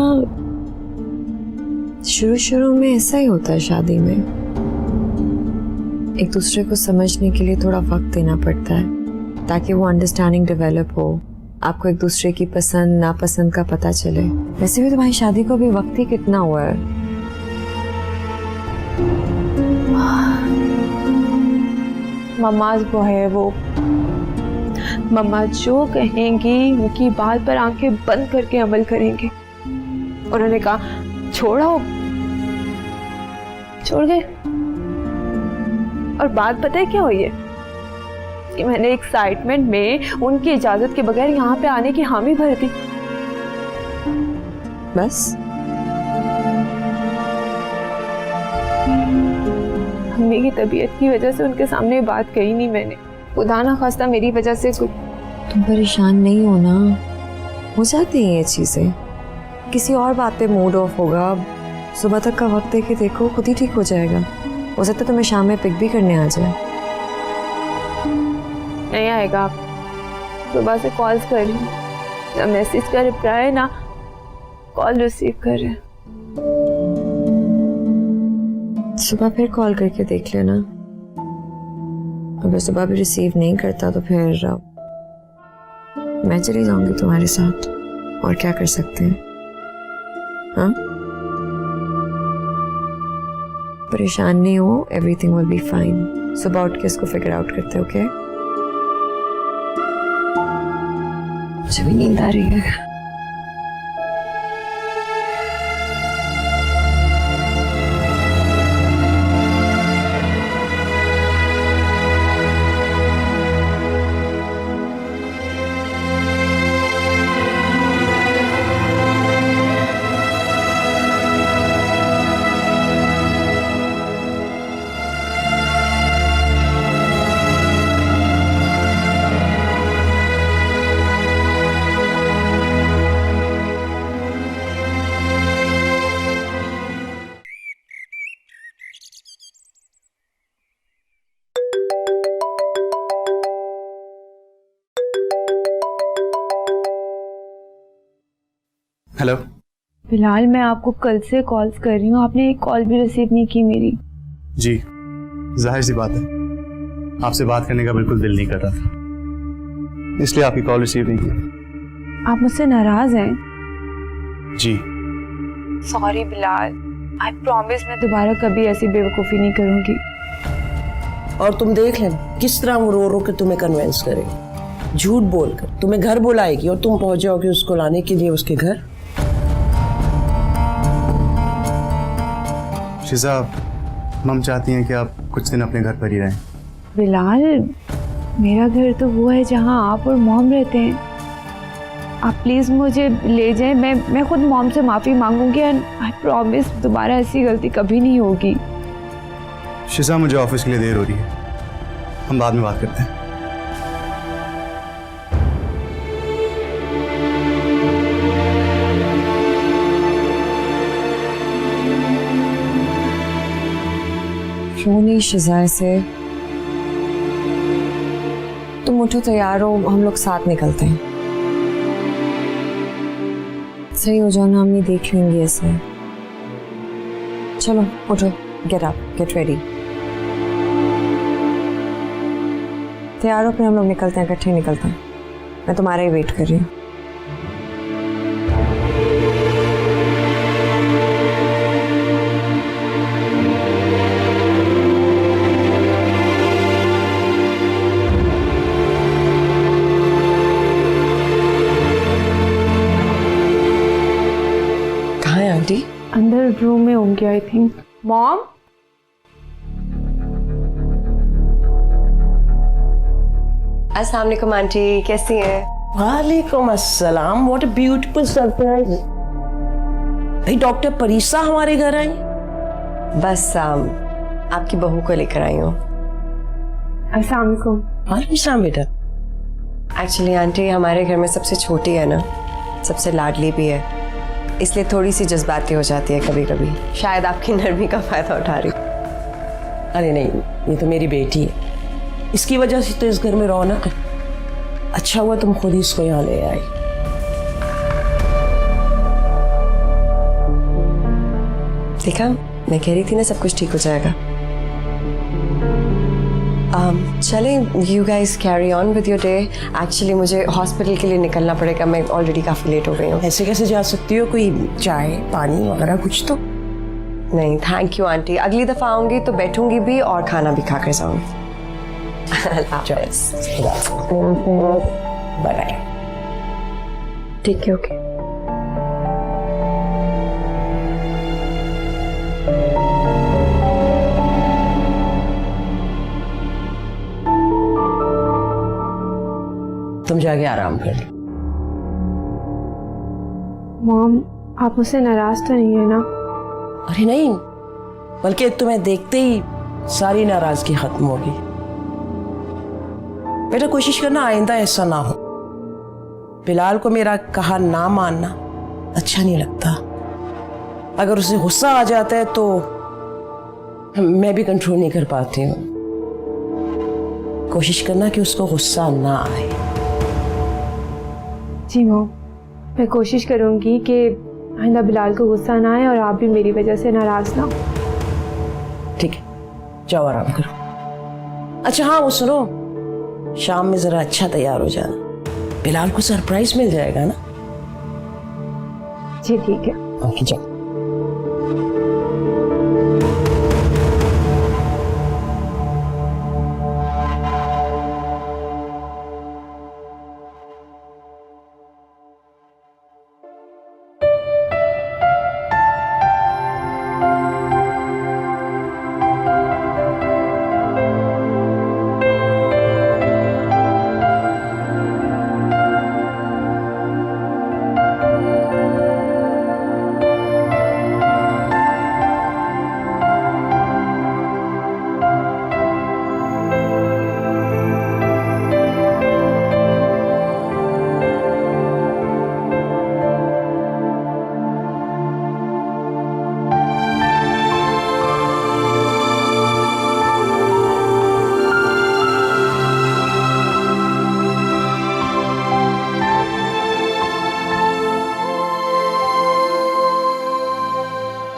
शुरू में ऐसा ही होता है शादी में। एक दूसरे को समझने के लिए थोड़ा वक्त देना पड़ता है ताकि वो अंडरस्टैंडिंग डेवलप हो, आपको एक दूसरे की पसंद नापसंद का पता चले। वैसे भी तुम्हारी शादी को भी वक्त ही कितना हुआ है। मम्माज वो है वो। मम्मा जो कहेंगी उनकी बात पर आंखें बंद करके अमल करेंगे। उन्होंने कहा छोड़ो, छोड़ गए। और बात पता है क्या हुई है कि मैंने एक्साइटमेंट में उनकी इजाजत के बगैर यहाँ पे आने की हामी भर दी। बस मम्मी की तबीयत की वजह से उनके सामने बात कही नहीं मैंने। खुदा ना खास्ता मेरी वजह से कुछ। तुम परेशान नहीं हो ना, हो जाती हैं ये चीजें। किसी और बात पे मूड ऑफ होगा, सुबह तक का वक्त देके देखो, खुद ही ठीक हो जाएगा। हो सकता है तुम्हें शाम में पिक भी करने आ जाए। नहीं आएगा। आप सुबह से कॉल्स कर रही हूँ, ना मैसेज का रिप्लाई ना कॉल रिसीव कर रहे हैं। सुबह फिर कॉल करके देख लेना। अगर सुबह भी रिसीव नहीं करता तो फिर मैं चली जाऊंगी तुम्हारे साथ। और क्या कर सकते हैं? हाँ, परेशान नहीं हो, एवरीथिंग विल बी फाइन। सुबह उठ के इसको फिगर आउट करते हो। ओके? मुझे भी नींद आ रही है। हेलो फिलहाल मैं आपको कल से कॉल्स कर रही हूँ, आपने एक कॉल भी रिसीव नहीं की मेरी। जी, जाहिर सी बात है, आपसे बात करने का बिल्कुल दिल नहीं कर रहा था, इसलिए आपकी कॉल रिसीव नहीं की। आप मुझसे नाराज हैं? जी सॉरी बिलाल, आई प्रॉमिस मैं दोबारा कभी ऐसी बेवकूफ़ी नहीं करूँगी। और तुम देख लेना किस तरह वो रो रो के तुम्हें कन्विंस करेगी, झूठ बोलकर तुम्हें घर बुलाएगी और तुम पहुंच जाओगे उसको लाने के लिए उसके घर। शिजा, मम चाहती हैं कि आप कुछ दिन अपने घर पर ही रहें। बिलाल, मेरा घर तो वो है जहाँ आप और मॉम रहते हैं। आप प्लीज़ मुझे ले जाएं, मैं खुद मॉम से माफ़ी मांगूंगी एंड आई प्रॉमिस दोबारा ऐसी गलती कभी नहीं होगी। शिजा, मुझे ऑफिस के लिए देर हो रही है, हम बाद में बात करते हैं। रोनी शिज़ा से तुम उठो, तैयार हो, हम लोग साथ निकलते हैं। सही हो जाओ ना, अम्मी देख लेंगी ऐसे। चलो उठो, गेट अप, गेट रेडी। तैयार हो, फिर हम लोग निकलते हैं, इकट्ठे निकलते हैं। मैं तुम्हारा ही वेट कर रही हूँ। कहाँ है आंटी? अंदर रूम में होंगे आई थिंक। मॉम, अस्सलाम वालेकुम आंटी, कैसी हैं? वालेकुम अस्सलाम, व्हाट अ ब्यूटीफुल सरप्राइज। भाई डॉक्टर परीसा हमारे घर आई? बस आपकी बहू को लेकर आई हूँ। अस्सलाम वालेकुम। वालेकुम सलाम बेटा। एक्चुअली आंटी हमारे घर में सबसे छोटी है ना, सबसे लाडली भी है, इसलिए थोड़ी सी जज्बाती हो जाती है कभी कभी। शायद आपकी नरमी का फायदा उठा रही। अरे नहीं, ये तो मेरी बेटी है, इसकी वजह से तो इस घर में रौनक है। अच्छा हुआ तुम खुद ही इसको यहाँ ले आई। देखा, मैं कह रही थी ना, सब कुछ ठीक हो जाएगा। चले, you guys carry on with your day. Actually मुझे हॉस्पिटल के लिए निकलना पड़ेगा, मैं ऑलरेडी काफ़ी लेट हो गई हूँ। ऐसे कैसे जा सकती हो? कोई चाय पानी वगैरह कुछ तो? नहीं थैंक यू आंटी, अगली दफ़ा आऊँगी तो बैठूंगी भी और खाना भी खा कर जाऊँगी। बाय। ठीक है, ओके। तुम जाके आराम कर लो। मॉम, आप मुझसे नाराज तो नहीं है ना? अरे नहीं, बल्कि तुम्हें देखते ही सारी नाराजगी खत्म होगी। बेटा कोशिश करना आइंदा ऐसा ना हो। बिलाल को मेरा कहा ना मानना अच्छा नहीं लगता। अगर उसे गुस्सा आ जाता है तो मैं भी कंट्रोल नहीं कर पाती हूँ। कोशिश करना कि उसको गुस्सा ना आए। जी मॉम, मैं कोशिश करूंगी कि आइंदा बिलाल को गुस्सा ना आए और आप भी मेरी वजह से नाराज ना हो। ठीक है, जाओ आराम करो। अच्छा हाँ, वो सुनो, शाम में जरा अच्छा तैयार हो जाना, बिलाल को सरप्राइज मिल जाएगा ना। जी ठीक है। ओके जाओ।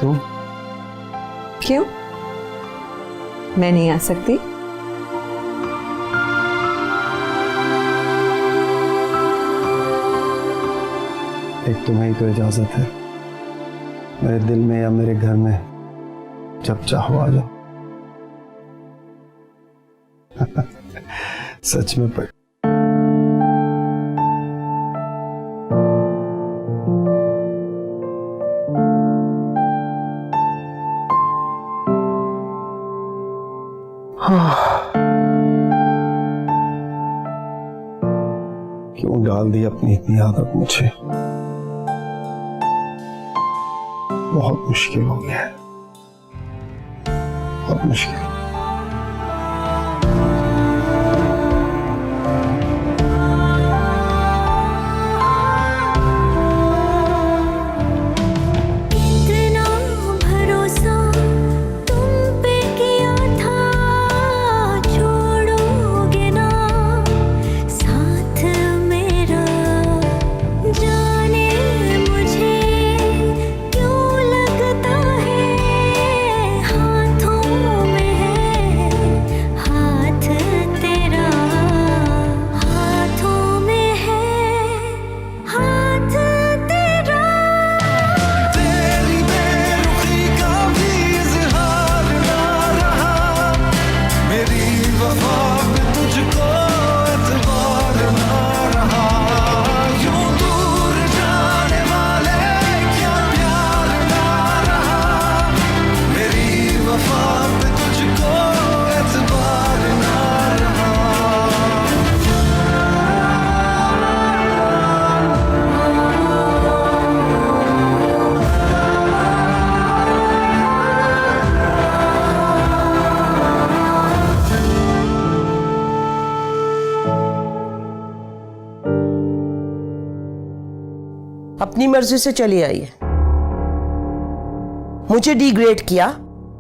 तुम क्यों? मैं नहीं आ सकती? एक तुम्हें ही तो इजाजत है, मेरे दिल में या मेरे घर में जब चाहो आ जाओ। सच में पर क्यों डाल दी अपनी इतनी आदत मुझे? बहुत मुश्किल हो गया है, बहुत मुश्किल। मर्जी से चली आई है। मुझे डिग्रेड किया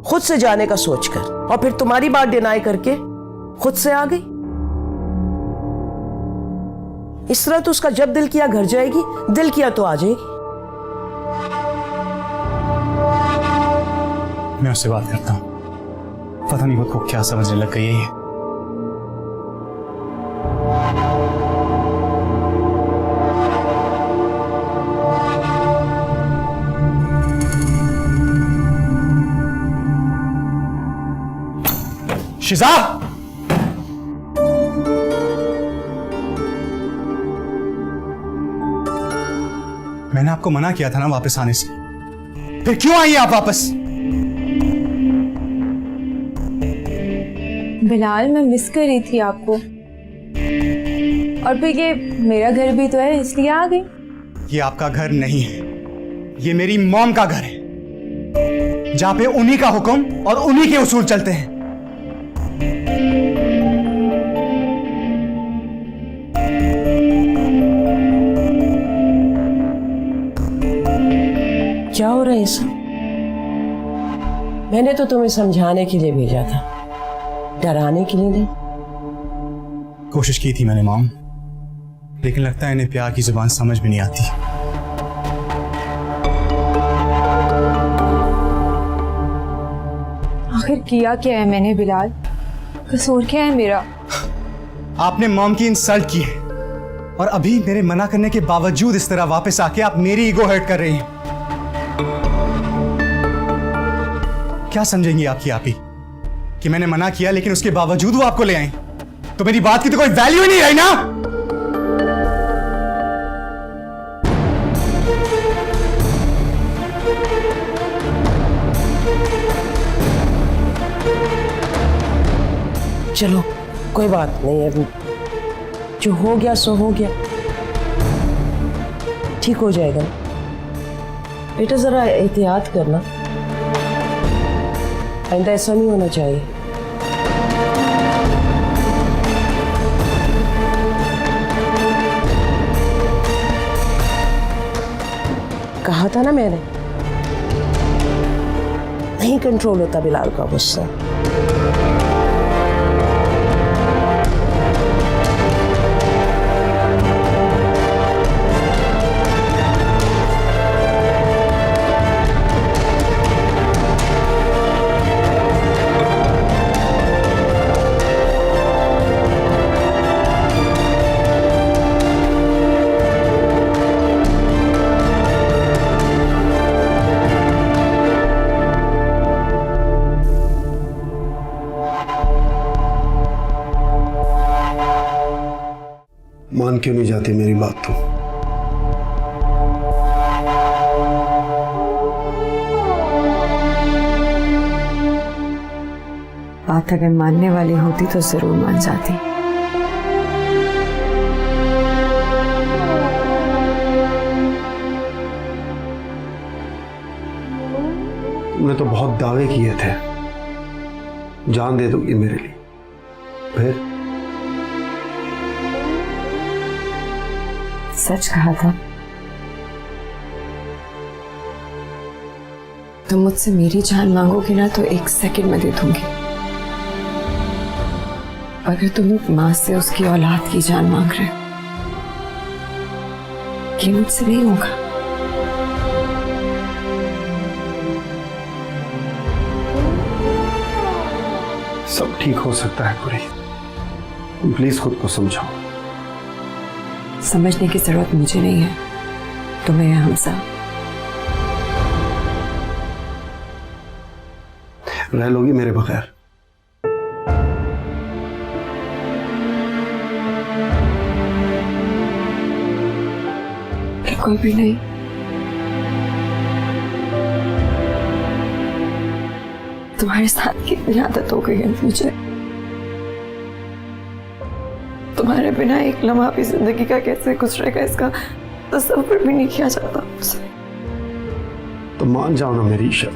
खुद से जाने का सोचकर, और फिर तुम्हारी बात डिनाई करके खुद से आ गई। इस तरह तो उसका जब दिल किया घर जाएगी, दिल किया तो आ जाएगी। मैं उससे बात करता हूँ, पता नहीं खुद को क्या समझने लग गई है ये। शिजा, मैंने आपको मना किया था ना वापस आने से, फिर क्यों आई आप वापस? बिलाल, मैं मिस कर रही थी आपको, और फिर ये मेरा घर भी तो है, इसलिए आ गई। ये आपका घर नहीं है, ये मेरी मॉम का घर है, जहां पे उन्हीं का हुक्म और उन्हीं के उसूल चलते हैं। क्या हो रहा है सब? मैंने तो तुम्हें समझाने के लिए भेजा था, डराने के लिए नहीं। कोशिश की थी मैंने मॉम, लेकिन लगता है इन्हें प्यार की जुबान समझ भी नहीं आती। आखिर किया क्या है मैंने बिलाल? कसूर क्या है मेरा? आपने मॉम की इंसल्ट की है, और अभी मेरे मना करने के बावजूद इस तरह वापस आके आप मेरी ईगो हर्ट कर रही हैं। क्या समझेंगी आपकी आपी कि मैंने मना किया लेकिन उसके बावजूद वो आपको ले आई? तो मेरी बात की तो कोई वैल्यू ही नहीं रही ना। चलो कोई बात नहीं है, जो हो गया सो हो गया, ठीक हो जाएगा। बेटा जरा एहतियात करना, आइंदा ऐसा नहीं होना चाहिए। कहा था ना मैंने, नहीं कंट्रोल होता बिलाल का गुस्सा। मान क्यों नहीं जाती मेरी बात तो? बात अगर मानने वाली होती तो जरूर मान जाती। तुमने तो बहुत दावे किए थे, जान दे दोगी मेरे लिए, फिर सच कहा था। तुम मुझसे मेरी जान मांगोगी ना तो 1 सेकंड में दे दूंगी। अगर तुम एक मां से उसकी औलाद की जान मांग रहे हो, ये मुझसे नहीं होगा। सब ठीक हो सकता है पूरी, प्लीज खुद को समझाओ। समझने की जरूरत मुझे नहीं है, तुम्हें है हमसा। रह लोगी मेरे बगैर? बिल्कुल भी नहीं। तुम्हारे साथ कितनी आदत हो गई है मुझे, तुम्हारे बिना एक लम्हा भी जिंदगी का कैसे गुजरेगा इसका तस्वीर भी नहीं किया जाता मुझसे। तो मान जाओ ना मेरी ईशा,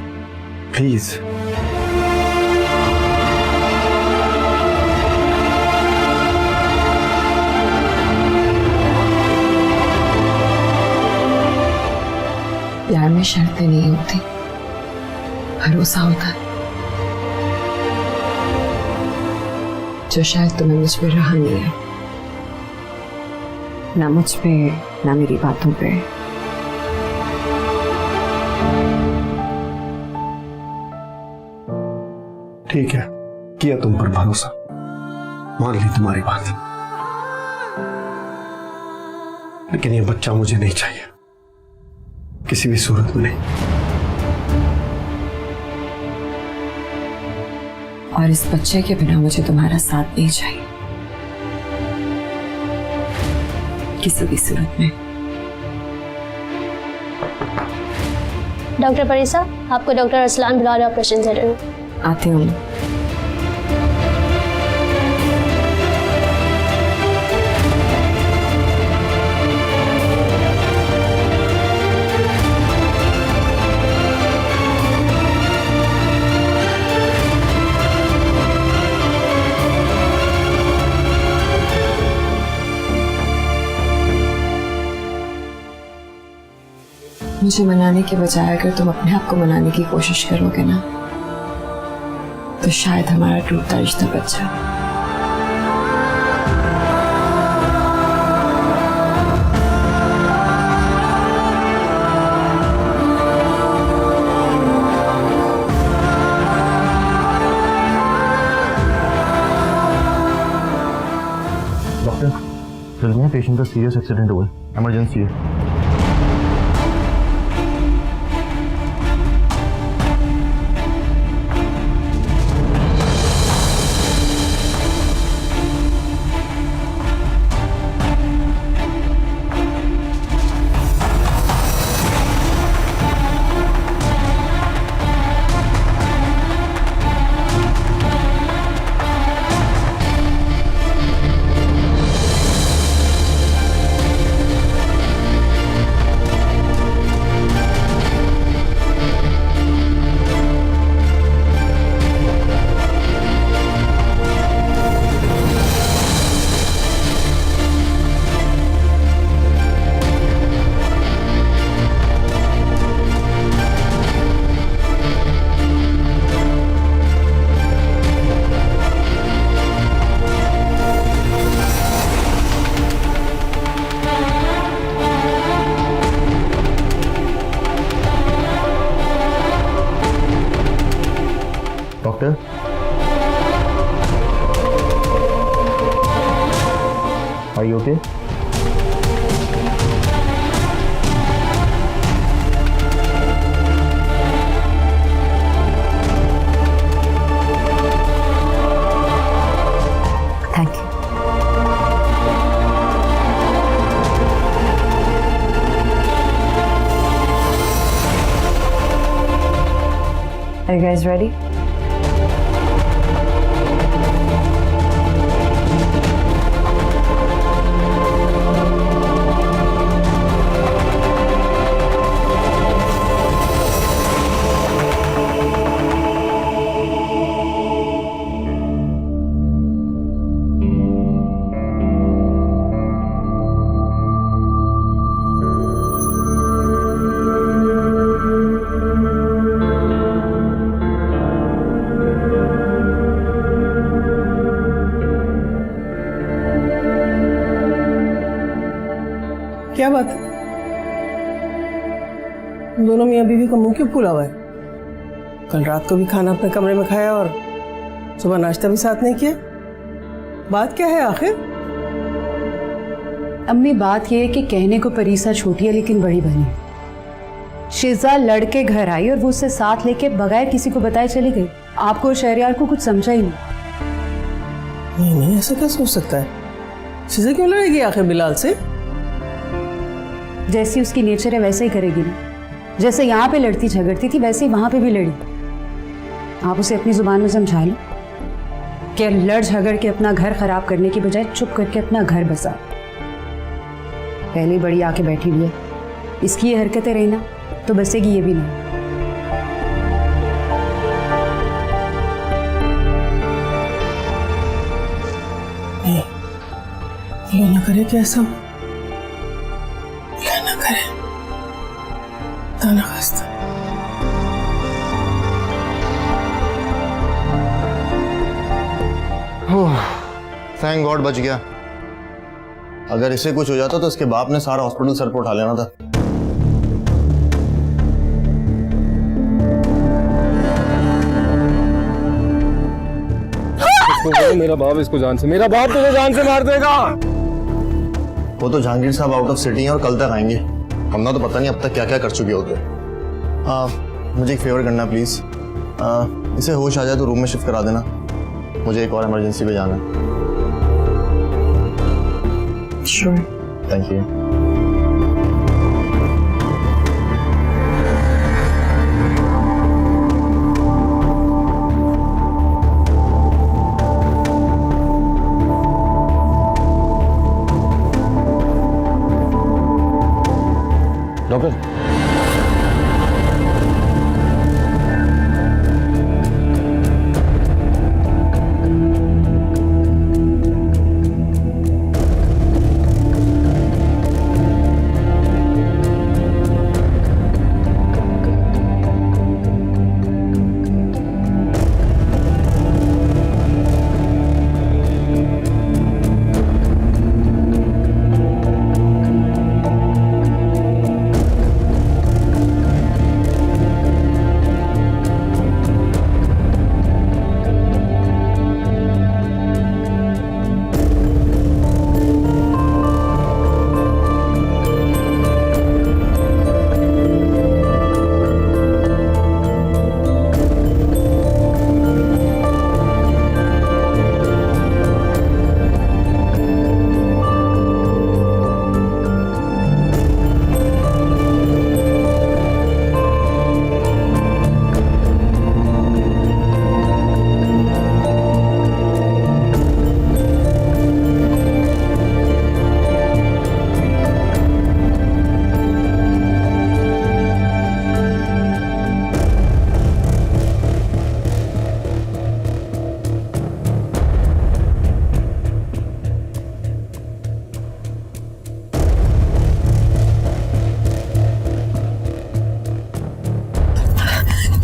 प्लीज। प्यार में शर्तें नहीं होती, भरोसा होता है, जो शायद तुम्हें मुझ पे रहा नहीं है, ना मुझ पे ना मेरी बातों पे। ठीक है, किया तुम पर भरोसा, मान ली तुम्हारी बात, लेकिन ये बच्चा मुझे नहीं चाहिए, किसी भी सूरत में नहीं। और इस बच्चे के बिना मुझे तुम्हारा साथ नहीं चाहिए, किसी भी सूरत में। डॉक्टर परीसा, आपको डॉक्टर अरसलान बुला रहे ऑपरेशन थिएटर में। आती हूँ। मुझे मनाने के बजाय अगर तुम अपने आप को मनाने की कोशिश करोगे ना, तो शायद हमारा टूटता रिश्ता बच जाए। डॉक्टर, जल्दी में पेशेंट का सीरियस एक्सीडेंट हुआ है, इमरजेंसी है। Doctor, are you okay? Thank you. Are you guys ready? क्या बात है? दोनों मियाँ बीवी का मुंह क्यों फूला हुआ है? कल रात को भी खाना अपने कमरे में खाया और सुबह नाश्ता भी साथ नहीं किया। बात क्या है आखिर? अम्मी, बात यह है कि कहने को परीसा छोटी है लेकिन बड़ी बनी। शिजा लड़के घर आई और वो उससे साथ लेके बगैर किसी को बताए चली गई। आपको और शहरियार को कुछ समझा ही नहीं। नहीं, ऐसा क्या सोच सकता है? शिजा क्यों लड़ेगी आखिर बिलाल से? जैसी उसकी नेचर है वैसे ही करेगी ना। जैसे यहाँ पे लड़ती झगड़ती थी वैसे ही वहां पे भी लड़ी। आप उसे अपनी जुबान में समझा लो कि लड़ झगड़ के अपना घर खराब करने की बजाय चुप करके अपना घर बसा। पहले बड़ी आके बैठी हुई है, इसकी ये हरकतें रही ना तो बसेगी ये भी नहीं। ना करे क्या ऐसा? ना करे, खुदा न खास्ता। थैंक गॉड बच गया। अगर इसे कुछ हो जाता तो इसके बाप ने सारा हॉस्पिटल सर पर उठा लेना था। इसको बोलो मेरा बाप इसको जान से, मेरा बाप तुझे जान से मार देगा। वो तो जहांगीर साहब आउट ऑफ सिटी हैं और कल तक आएंगे। हमने तो पता नहीं अब तक क्या क्या कर चुके होते। मुझे एक फेवर करना प्लीज। इसे होश आ जाए तो रूम में शिफ्ट करा देना, मुझे एक और इमरजेंसी पे जाना है। श्योर। Thank you. डॉक्टर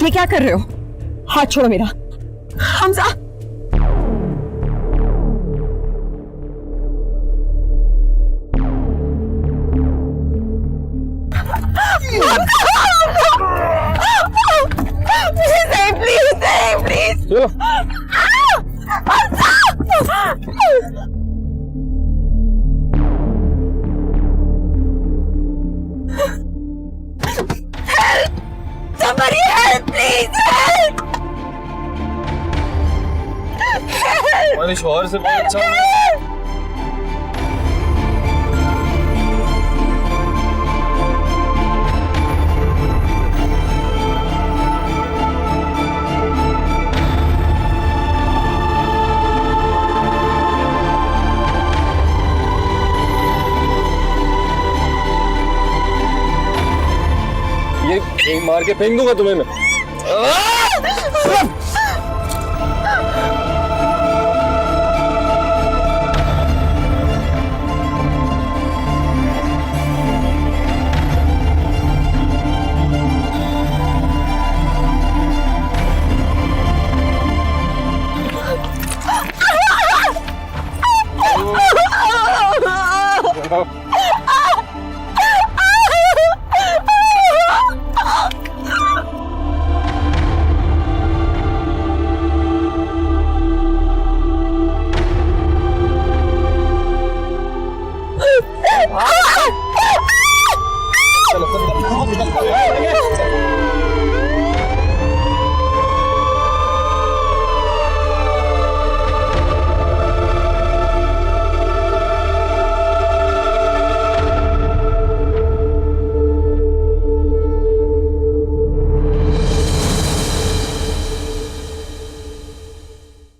ये क्या कर रहे हो? हाथ छोड़ो मेरा। हमजा प्लीज चलो Somebody help, please help! हमारे शौहर से बहुत अच्छा ये मार के फेंक दूंगा तुम्हें मैं।